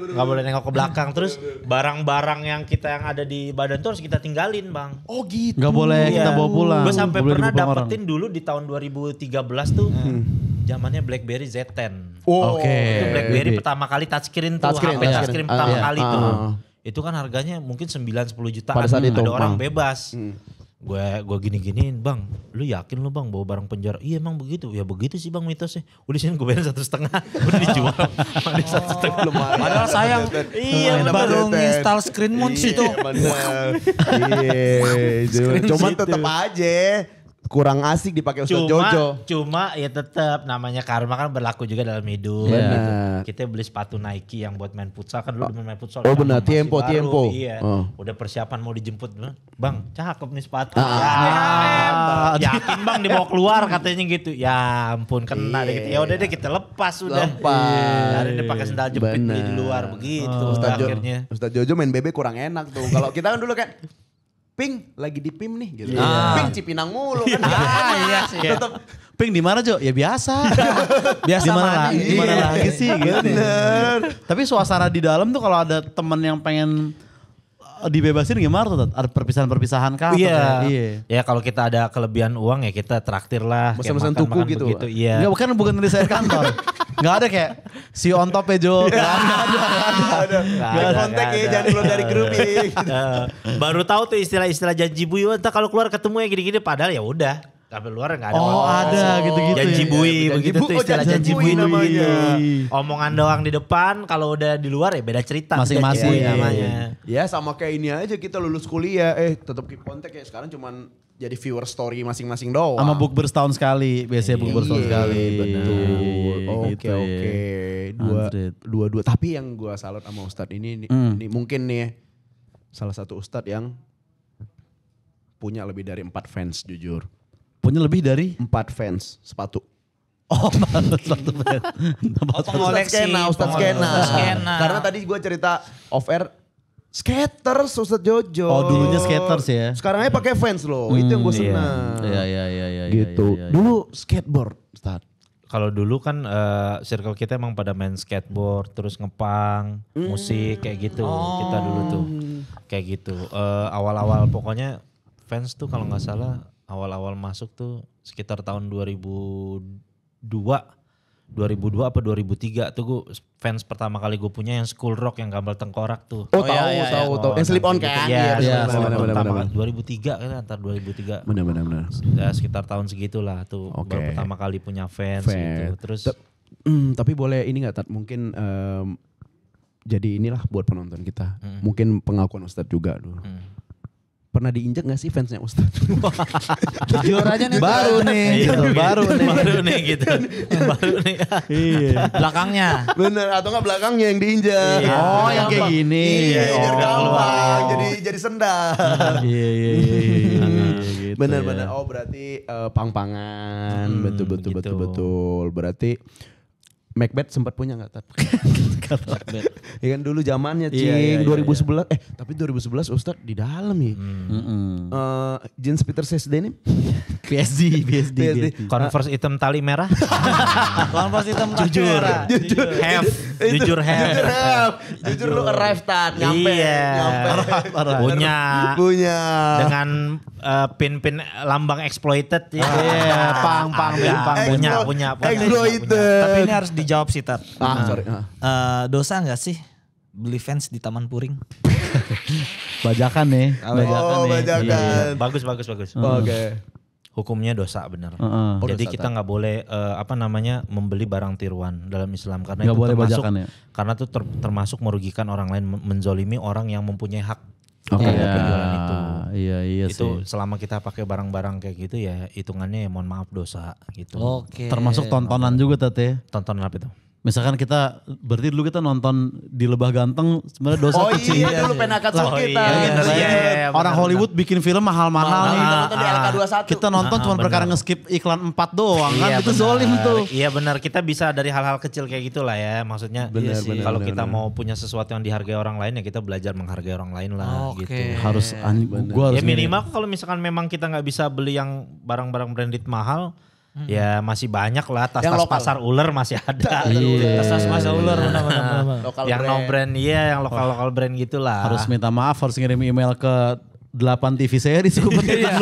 Gak boleh nengok ke belakang. Terus barang-barang yang ada di badan tuh harus kita tinggalin bang. Oh gitu. Gak boleh kita bawa pulang. Gue sampai Gak boleh pernah dibawa orang. dapetin dulu di tahun 2013 tuh, zamannya BlackBerry Z10. Oh, Oke. Itu BlackBerry pertama kali touchscreen tuh, Touchscreen, HP touchscreen. touchscreen pertama Iya. kali tuh. Itu kan harganya mungkin 9-10 jutaan. Pada saat itu, ada orang Bang. bebas. Gue gini-giniin, bang, lu yakin lu bang bawa barang penjara? Iya emang begitu, ya begitu sih bang mitosnya. Udah sini gue bayar 1,5, udah dijual. Udah 1,5 lumayan. Padahal sayang. Iya Baru nginstal screen moon situ. Iya, cuman tetap aja kurang asik dipakai Ustadz Jojo. Cuma ya tetap namanya karma kan berlaku juga dalam hidup. Benar. Gitu. Kita beli sepatu Nike yang buat main futsal kan dulu main futsal. Oh kan benar, masih Tiempo. Iya. Udah persiapan mau dijemput. Bang, cakep nih sepatu. Yakin Bang dibawa keluar katanya gitu. Ya ampun kena deh gitu. Ya udah deh kita lepas udah. Hari ini pakai sendal jepit beli di luar begitu. Akhirnya. Ustadz Jojo main BB kurang enak tuh. Kalau kita kan dulu kan Ping lagi di PIM nih gitu. Ping Cipinang mulu kan. Iya sih. Tetap Ping di mana Jo? Ya biasa. Biasa Di mana lagi sih gitu. bener. Tapi suasana di dalam tuh kalau ada temen yang pengen dibebasin gimana tuh? Tat? Ada perpisahan-perpisahan kah? atau Iya. kayak- Ya kalau kita ada kelebihan uang ya kita traktir lah. Kayak Mesen-mesen tuku makan-makan gitu. begitu, Iya. Enggak, bukan dari saya kantor. Enggak ada kayak si on top ya Jo. Enggak ada. Ada kontak ya, jangan keluar dari grup ya. Baru tahu tuh istilah-istilah janji bui. Entah kalau keluar ketemu ya gini-gini padahal ya udah. Sampai luar nggak ada. Oh, ada gitu-gitu Janji ya. bui Janji begitu bui. tuh Oh, istilah janji janji bui bui namanya. Omongan doang di depan, kalau udah di luar ya beda cerita. Masing-masing. Janji bui namanya. Ya sama kayak ini aja kita lulus kuliah, tetap keep kontak ya. Sekarang cuman jadi viewer story masing-masing doang. Sama bukber setahun sekali. Biasanya bukber setahun sekali. Betul. Oke Gitu ya. oke. Dua. Tapi yang gua salut sama Ustadz ini mungkin nih salah satu Ustadz yang punya lebih dari 4 fans jujur. Punya lebih dari 4 fans sepatu. Oh, satu band. Pengoleksi. Ustadz Skena. Karena tadi gue cerita off air skaters Ustadz Jojo. Oh, dulunya skaters ya. Sekarang aja pakai fans loh. Itu yang gue senang. Iya. Gitu. iya. Dulu skateboard Ustadz. Kalau dulu kan circle kita emang pada main skateboard, terus ngepang, musik kayak gitu. Kita dulu tuh kayak gitu. Awal-awal pokoknya fans tuh kalau nggak salah awal-awal masuk tuh sekitar tahun 2002 apa 2003 tuh gue fans pertama kali gue punya yang School Rock yang gambar tengkorak tuh. Oh, tahu. Yang slip on kan? Iya, benar. 2003 kan antara 2003. Benar. Ya, sekitar tahun segitulah tuh Oke. baru pertama kali punya fans gitu. Terus Tapi boleh ini gak Tat? Mungkin jadi inilah buat penonton kita. Mungkin pengakuan Ustadz juga dulu. Pernah diinjak gak sih fansnya Ustadz? Jujur aja nih. Baru nih gitu. Baru nih. gitu. Baru nih. Iya. Belakangnya. Bener, atau gak belakangnya yang diinjak. Iya. Oh, yang kayak gini. Iya, biar udah gampang. Jadi sendal. Iya. Gitu Bener. ya. Oh berarti pang-pangan. gitu. Betul. Berarti Macbeth sempat punya gak Tat? Ya kan dulu zamannya Iya, Cing, 2011. Tapi 2011 Ustadz di dalam ya. Jeans Peter Says Denim. PSD. Converse hitam tali merah. Konvers hitam Jujur. kamera. Jujur have. Jujur lu arrive Tat, nyampe. Punya. Dengan pin-pin lambang exploited ya. Iya, pang. Punya. Exploited. Tapi ini harus dijawab sih Tat. Sorry. Dosa gak sih beli fans di Taman Puring? Bajakan nih. Bajakan. Iya. Bagus. Oke. Hukumnya dosa benar. Jadi dosa, kita nggak boleh membeli barang tiruan dalam Islam karena Nggak itu boleh termasuk bajakan ya? karena itu termasuk merugikan orang lain, menzolimi orang yang mempunyai hak Oke. terhadap penjualan itu. Iya Itu sih. selama kita pakai barang-barang kayak gitu ya hitungannya ya mohon maaf dosa gitu. Oke. Termasuk tontonan juga Tate. Tontonan apa itu? Misalkan kita, berarti dulu kita nonton di Lebah Ganteng sebenarnya dosa Oh kecil. iya dulu Penakatsu Oh, kita. iya, bener, iya. Orang Hollywood bikin film mahal-mahal nih. Kita nonton di LK21. Kita nonton cuma perkara nge-skip iklan 4 doang kan. Itu benar. zolim tuh. Iya benar, kita bisa dari hal-hal kecil kayak gitulah ya. Maksudnya Benar, benar, kalau benar, kita benar. mau punya sesuatu yang dihargai orang lain ya kita belajar menghargai orang lain lah Oke. gitu. Harus, gua harus Ya minimal kalau misalkan memang kita nggak bisa beli yang barang-barang branded mahal, ya masih banyak lah tas-tas Yang lokal. pasar ular masih ada. Iya. Tas masa ular benar. Lokal Yang no brand iya, yang lokal brand gitulah. harus minta maaf, harus ngirim email ke 8 TV series. Gue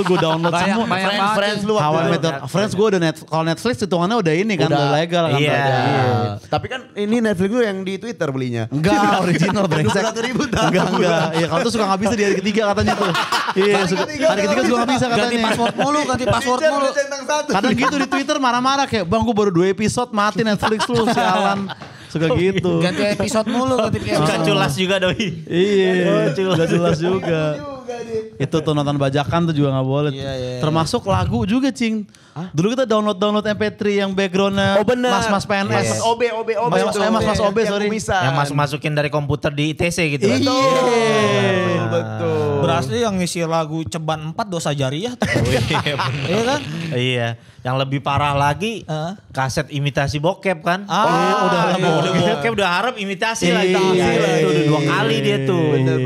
gue download semua. Banyak banget. Friends lu How I waktu Met itu. Your Friends gue udah kalau Netflix hitungannya udah ini kan, udah legal kan. Iya. berarti. Tapi kan ini Netflix lu yang di Twitter belinya. Enggak, original brengsek. 21.000 tahun. Enggak. Iya, kalau tuh suka nggak bisa di hari ketiga katanya tuh. Iya, hari ketiga juga nggak bisa Ganti katanya. password mulu, ganti password mulu. Kadang gitu di Twitter marah-marah kayak, "Bang, gue baru 2 episode mati Netflix lu, sialan." Suka gitu. Ganti episode mulu, ganti episode. Bukan culas juga doi. Iya, nggak jelas juga. Juga nih. Itu tuh nonton bajakan tuh juga gak boleh. Iya, iya, iya. Termasuk lagu juga Cing. Dulu kita download MP3 yang backgroundnya Oh bener. mas-mas PNS. Mas OB Mas OB, sorry. Yang masukin dari komputer di ITC gitu. kan. Iya. Betul. Berarti yang ngisi lagu Ceban 4 dosa jariah tuh. Iya kan? Iya, yang lebih parah lagi kaset imitasi bokep kan. Udah Bokep udah harap imitasi lah itu. Iya, Itu udah 2 kali dia tuh. Bener.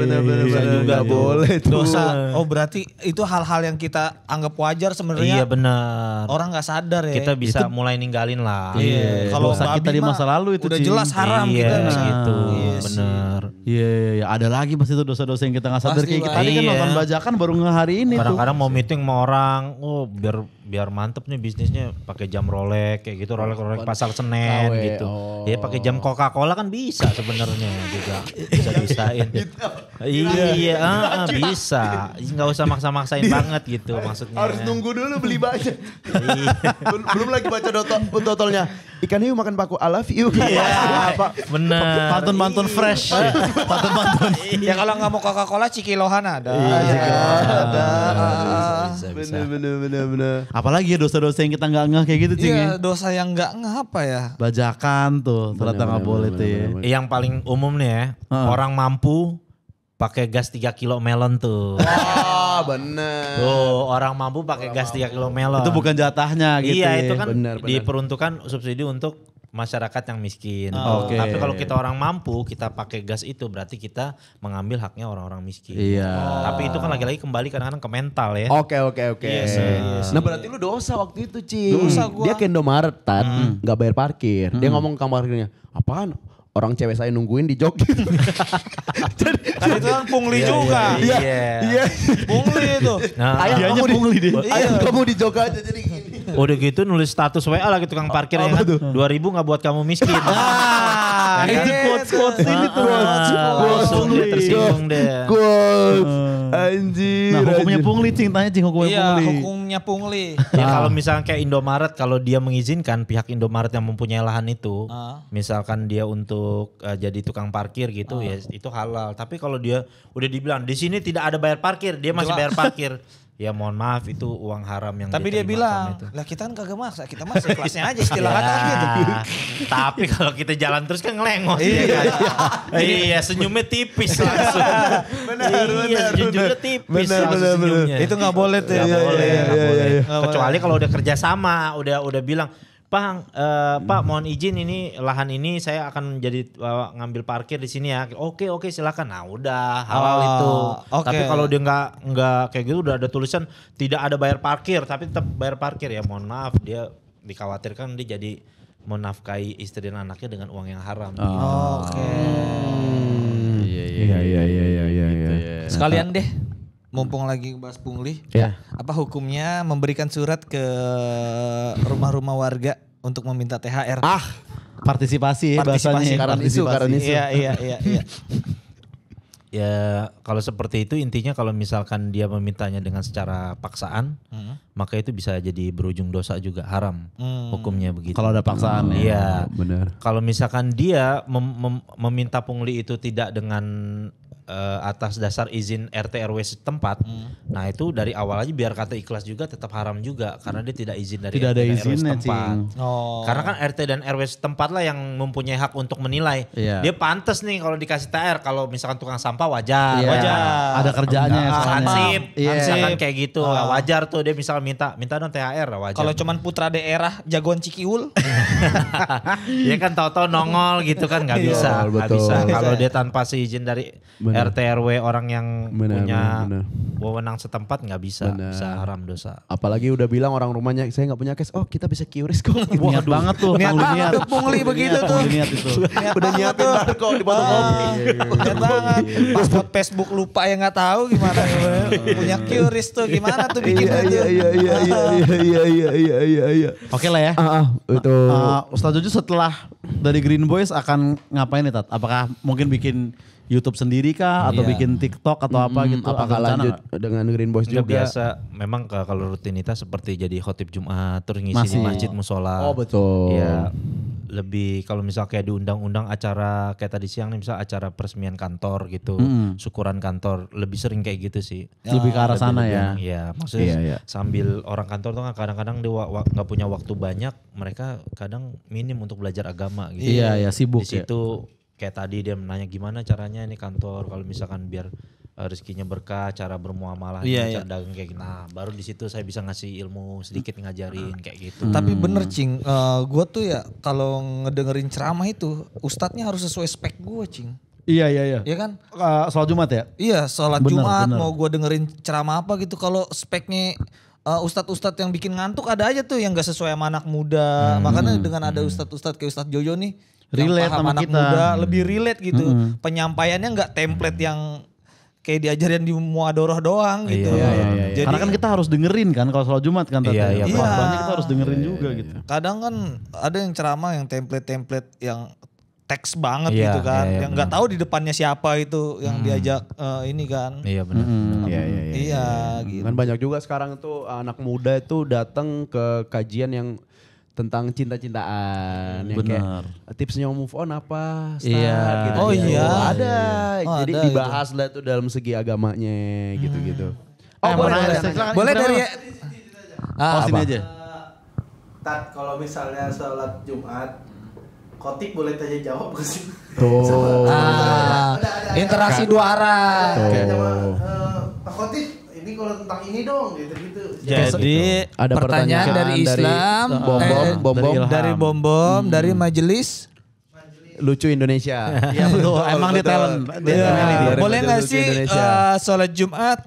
Bisa juga Nggak tuh. boleh tuh. dosa. Oh berarti itu hal-hal yang kita anggap wajar sebenarnya. Iya benar. Orang nggak sadar ya. Kita bisa mulai ninggalin lah. Iya. Kalau dosa kita babi di mah masa lalu itu, udah Cing. jelas haram Iya kita. gitu. Iya sih. Bener. Iya, ada lagi pasti itu dosa-dosa yang kita gak sadar. Pasti, Kayak kita tadi kan Iya. nonton bajakan baru hari ini tuh. Kadang-kadang mau meeting sama orang, biar mantep nih bisnisnya pakai jam Rolex kayak gitu, Rolex pasar Senen KW, gitu. oh. Ya pakai jam Coca-Cola kan bisa sebenarnya juga. Bisa-bisain. Iya, bisa. Nggak usah maksa-maksain banget gitu maksudnya. Harus nunggu dulu beli banyak. Iya. Belum lagi baca totolnya. Ikan hiu makan paku, I love you. Iya, Apa? bener. Pantun-pantun fresh. Pantun-pantun. Ya kalau nggak mau Coca-Cola Cikilohan ada. Bener. Apalagi ya dosa-dosa yang kita gak ngeh kayak gitu Cing. Iya ya. dosa yang nggak ngapa ya. Bajakan tuh ternyata gak boleh tuh ya. Yang paling umum nih ya, orang mampu pakai gas 3 kilo melon tuh. Bener. Tuh, orang mampu pakai gas 3 kilo melon. Itu bukan jatahnya gitu. Iya, ya. itu kan Benar. diperuntukkan subsidi untuk masyarakat yang miskin. Oke. Tapi kalau kita orang mampu, kita pakai gas itu berarti kita mengambil haknya orang-orang miskin. Iya. Tapi itu kan lagi-lagi kembali kadang-kadang ke mental ya. Oke. Iya sih. Nah berarti lu dosa waktu itu Cing. Dosa gua. Dia ke Indomaret gak bayar parkir. Dia ngomong ke parkirnya, apaan? Orang cewek saya nungguin di jok gitu. Kan itu kan pungli juga. Iya. Pungli itu. Nah, Ayam Dianya kamu pungli dia. Ayam kamu di jok aja jadi gini. udah gitu nulis status WA lagi tukang parkirnya kan. 2.000 nggak buat kamu miskin. Itu quotes ini tuh. Langsung dia tersinggung deh. Quotes. Anjir. Nah hukumnya anjir. pungli Cing, tanya Cing hukumnya Iya pungli. hukumnya pungli. Ya kalau misalnya kayak Indomaret, kalau dia mengizinkan pihak Indomaret yang mempunyai lahan itu, misalkan dia untuk jadi tukang parkir gitu, ya itu halal. Tapi kalau dia udah dibilang di sini tidak ada bayar parkir, dia masih bayar parkir. Ya mohon maaf itu uang haram yang Tapi dia terima bilang, sama itu. lah kita kan kagak maksa, kita mah kelasnya aja istilah kata gitu. Tapi kalau kita jalan terus kan ngelengos. Iya, senyumnya tipis langsung. Iya, senyumnya tipis langsung senyumnya. Itu nggak boleh tuh. Nggak boleh, nggak boleh. Nggak Kecuali kalau udah kerja sama, udah bilang, Pak, mohon izin ini lahan ini saya akan jadi ngambil parkir di sini ya. Oke, silakan. Nah, udah halal itu. oke. Tapi kalau dia nggak kayak gitu udah ada tulisan tidak ada bayar parkir, tapi tetap bayar parkir ya. Mohon maaf, dia dikhawatirkan dia jadi menafkahi istri dan anaknya dengan uang yang haram. Oke. Iya. Sekalian deh, mumpung lagi bahas pungli. Ya. Apa hukumnya memberikan surat ke rumah-rumah warga untuk meminta THR? Partisipasi ya bahasanya. Karena isu. Iya. Ya kalau seperti itu intinya kalau misalkan dia memintanya dengan secara paksaan, maka itu bisa jadi berujung dosa juga, haram hukumnya begitu. Kalau ada paksaan ya. Iya. Benar. Kalau misalkan dia meminta pungli itu tidak dengan atas dasar izin RT RW setempat, nah itu dari awal aja biar kata ikhlas juga tetap haram juga karena dia tidak izin dari Tidak RT ada dan RW izinnya, setempat. Cing. Oh. Karena kan RT dan RW setempat lah yang mempunyai hak untuk menilai. Iya. Dia pantas nih kalau dikasih THR, kalau misalkan tukang sampah wajar. Iya. Wajar. Ada kerjaannya soalnya. Hansip, Iya. misalkan kayak gitu, wajar tuh dia misal minta dong THR, wajar. Kalau cuman putra daerah jagoan Cikiul, dia kan tahu-tahu nongol gitu kan nggak bisa, nggak betul. bisa. Kalau dia tanpa seizin dari Benar. RT RW orang yang Benar, punya benar. wewenang setempat nggak bisa, Benar. bisa haram dosa. Apalagi udah bilang orang rumahnya saya nggak punya cash. Oh kita bisa QRIS kok. Niat banget tuh. Niat pungli banget tuh, pungli begitu tuh. Pungli niat itu. Udah nyiapin barco di foto kopi. Lihat banget. Pas buat Facebook lupa ya nggak tahu gimana. Punya QRIS tuh gimana tuh bikin itu. Iya. Oke lah ya. Itu. Ustaz Jojo setelah dari Green Boys akan ngapain nih Tat? Apakah mungkin bikin YouTube sendiri kah? Atau Iya. bikin TikTok atau apa gitu? Apakah Ada rencana lanjut nggak? dengan Green Boys Enggak juga? biasa, memang kalau rutinitas seperti jadi khotib Jumat, terus ngisi Masih. di masjid musola. Oh betul. Ya lebih kalau misal kayak di undang-undang acara kayak tadi siang nih misal acara peresmian kantor gitu, syukuran kantor lebih sering kayak gitu sih. Lebih ke arah sana ya. Iya, maksudnya Iya. sambil orang kantor tuh kan kadang-kadang dia nggak punya waktu banyak, mereka kadang minim untuk belajar agama gitu. Iya, ya sibuk Di situ kayak tadi dia menanya gimana caranya ini kantor kalau misalkan biar rezekinya berkah, cara bermuamalah, cara dagang kayak gitu. Nah, baru di situ saya bisa ngasih ilmu sedikit ngajarin kayak gitu. Tapi bener Cing, gue tuh ya kalau ngedengerin ceramah itu ustadznya harus sesuai spek gue Cing. Iya. Iya kan? Soal Jumat ya? Iya sholat Bener, Jumat bener. mau gue dengerin ceramah apa gitu. Kalau speknya ustadz-ustadz yang bikin ngantuk ada aja tuh yang gak sesuai sama anak muda. Makanya dengan ada ustadz-ustadz kayak Ustadz Jojo nih. Relate yang paham sama anak kita. muda lebih relate gitu. Penyampaiannya gak template yang kayak diajarin di muadoroh doang gitu. Iya. Jadi Karena kan kita harus dengerin kan kalau soal Jumat kan. Iya. Khotbahnya kita harus dengerin juga gitu. kadang kan ada yang ceramah yang template-template yang teks banget Iya, gitu kan. iya, Yang nggak tahu di depannya siapa itu yang diajak ini kan. Iya benar. Iya gitu. Kan banyak juga sekarang tuh anak muda itu datang ke kajian yang tentang cinta-cintaan. Yang kayak Benar. tipsnya move on apa? Start, Iya. gitu. Oh iya. Ada. Oh, Jadi ada dibahas lah tuh dalam segi agamanya gitu-gitu. Boleh dari Oh sini aja. Tat, kalau misalnya sholat Jumat, khotib boleh tanya jawab gak sih? Tuh. Interaksi dua arah. Pak khotib, ini kalau tentang ini dong, gitu-gitu. Jadi Ada pertanyaan dari Islam, Bom-bom, dari Bom-Bom, dari majelis. lucu Indonesia. Iya betul. Emang dia talent. Ya, boleh nggak Lucu sih Indonesia. sholat Jumat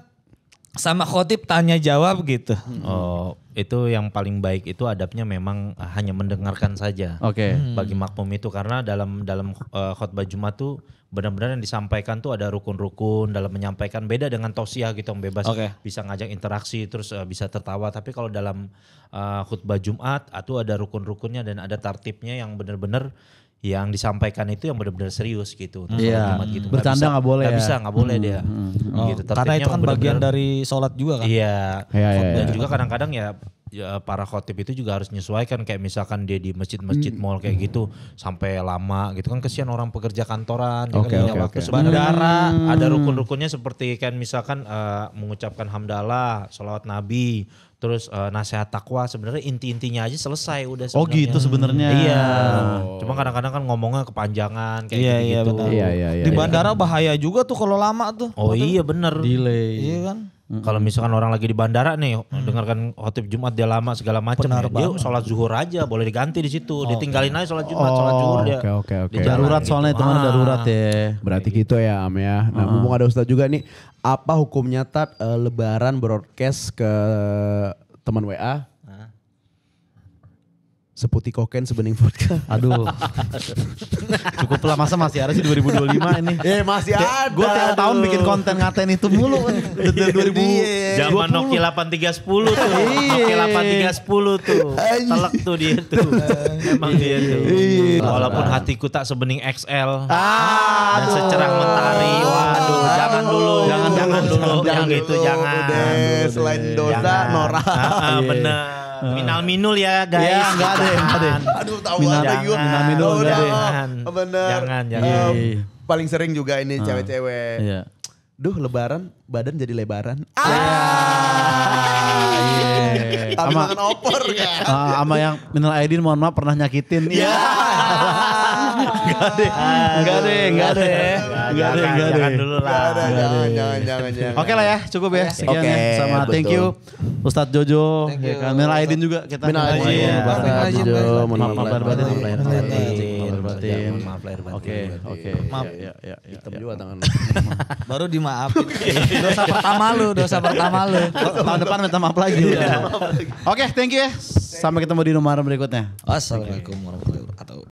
sama khotib tanya jawab gitu? Oh, itu yang paling baik itu adabnya memang hanya mendengarkan saja. Oke. Bagi makmum itu karena dalam khotbah Jumat tuh benar-benar yang disampaikan tuh ada rukun-rukun dalam menyampaikan, beda dengan tausiah gitu yang bebas bisa ngajak interaksi terus bisa tertawa. Tapi kalau dalam khutbah Jumat itu ada rukun-rukunnya dan ada tartibnya yang benar-benar yang disampaikan itu yang benar-benar serius gitu. Untuk Iya. sholat Jumat gitu. Bercanda nggak boleh Nggak ya? bisa, nggak boleh dia. Gitu. Karena Tartibnya itu kan benar-benar- bagian dari sholat juga kan? Iya. Iya. Dan juga kadang-kadang ya para khotib itu juga harus menyesuaikan, kayak misalkan dia di masjid-masjid mall kayak gitu sampai lama gitu kan, kesian orang pekerja kantoran dia kan punya waktu sebenarnya. Ada rukun-rukunnya seperti kan misalkan mengucapkan hamdalah, sholawat nabi, terus nasihat takwa, sebenarnya inti-intinya aja selesai udah Oh sebenarnya. gitu sebenarnya. Iya. Cuma kadang-kadang kan ngomongnya kepanjangan kayak gitu. benar. Iya. Di bandara bahaya juga tuh kalau lama tuh. Oh iya bener. Delay. Iya kan? Kalau misalkan orang lagi di bandara nih, dengarkan khotib Jumat dia lama segala macam, ya, dia sholat zuhur aja, boleh diganti di situ, ditinggalin aja sholat Jumat, sholat zuhur dia. Oke. Di jalan Darurat gitu. soalnya itu mana darurat ya. Berarti gitu ya Am ya. Nah mumpung ada Ustadz juga nih. Apa hukumnya Tat lebaran broadcast ke teman WA? Seputih koken sebening vodka. Aduh. Cukup lah, masa masih ada sih 2025 ini. Masih ada. Gue tiap tahun bikin konten ngatain itu mulu kan. Dari 2000. Zaman Nokia 8310 tuh. Nokia 8310 tuh. Telek tuh dia tuh. Emang dia tuh. Walaupun hatiku tak sebening XL. Dan secerah mentari. Waduh, jangan dulu. Jangan dulu. Yang itu jangan. Selain dosa, Jangan. Nora. Bener. Minal minul ya guys. Iya, enggak ada. Aduh tahu Minal- ada gue. minal minul Oh, enggak udah. Jangan. Bener. Jangan. Paling sering juga ini cewek-cewek. Iya. Duh lebaran badan jadi lebaran. Iya. Tapi Sama makan opor kan. sama yang minal aidin mohon maaf pernah nyakitin. Iya. Enggak deh. Jangan dulu lah. Jangan. Oke lah ya, cukup ya. Sekian Oke, ya. Sama thank you Ustadz Jojo, Thank ya you. kan. Minal aidin juga kita. Minal aidin. Iya. Maaf lahir aja, batin. mohon Maaf lahir batin. Maaf lahir batin. Maaf lahir batin. Oke. Maaf. Ya. Hitam juga tangan. Baru dimaafin. Dosa pertama lu. Tahun depan minta maaf lagi. Oke, thank you ya. Sampai ketemu di nomor berikutnya. Wassalamualaikum warahmatullahi wabarakatuh.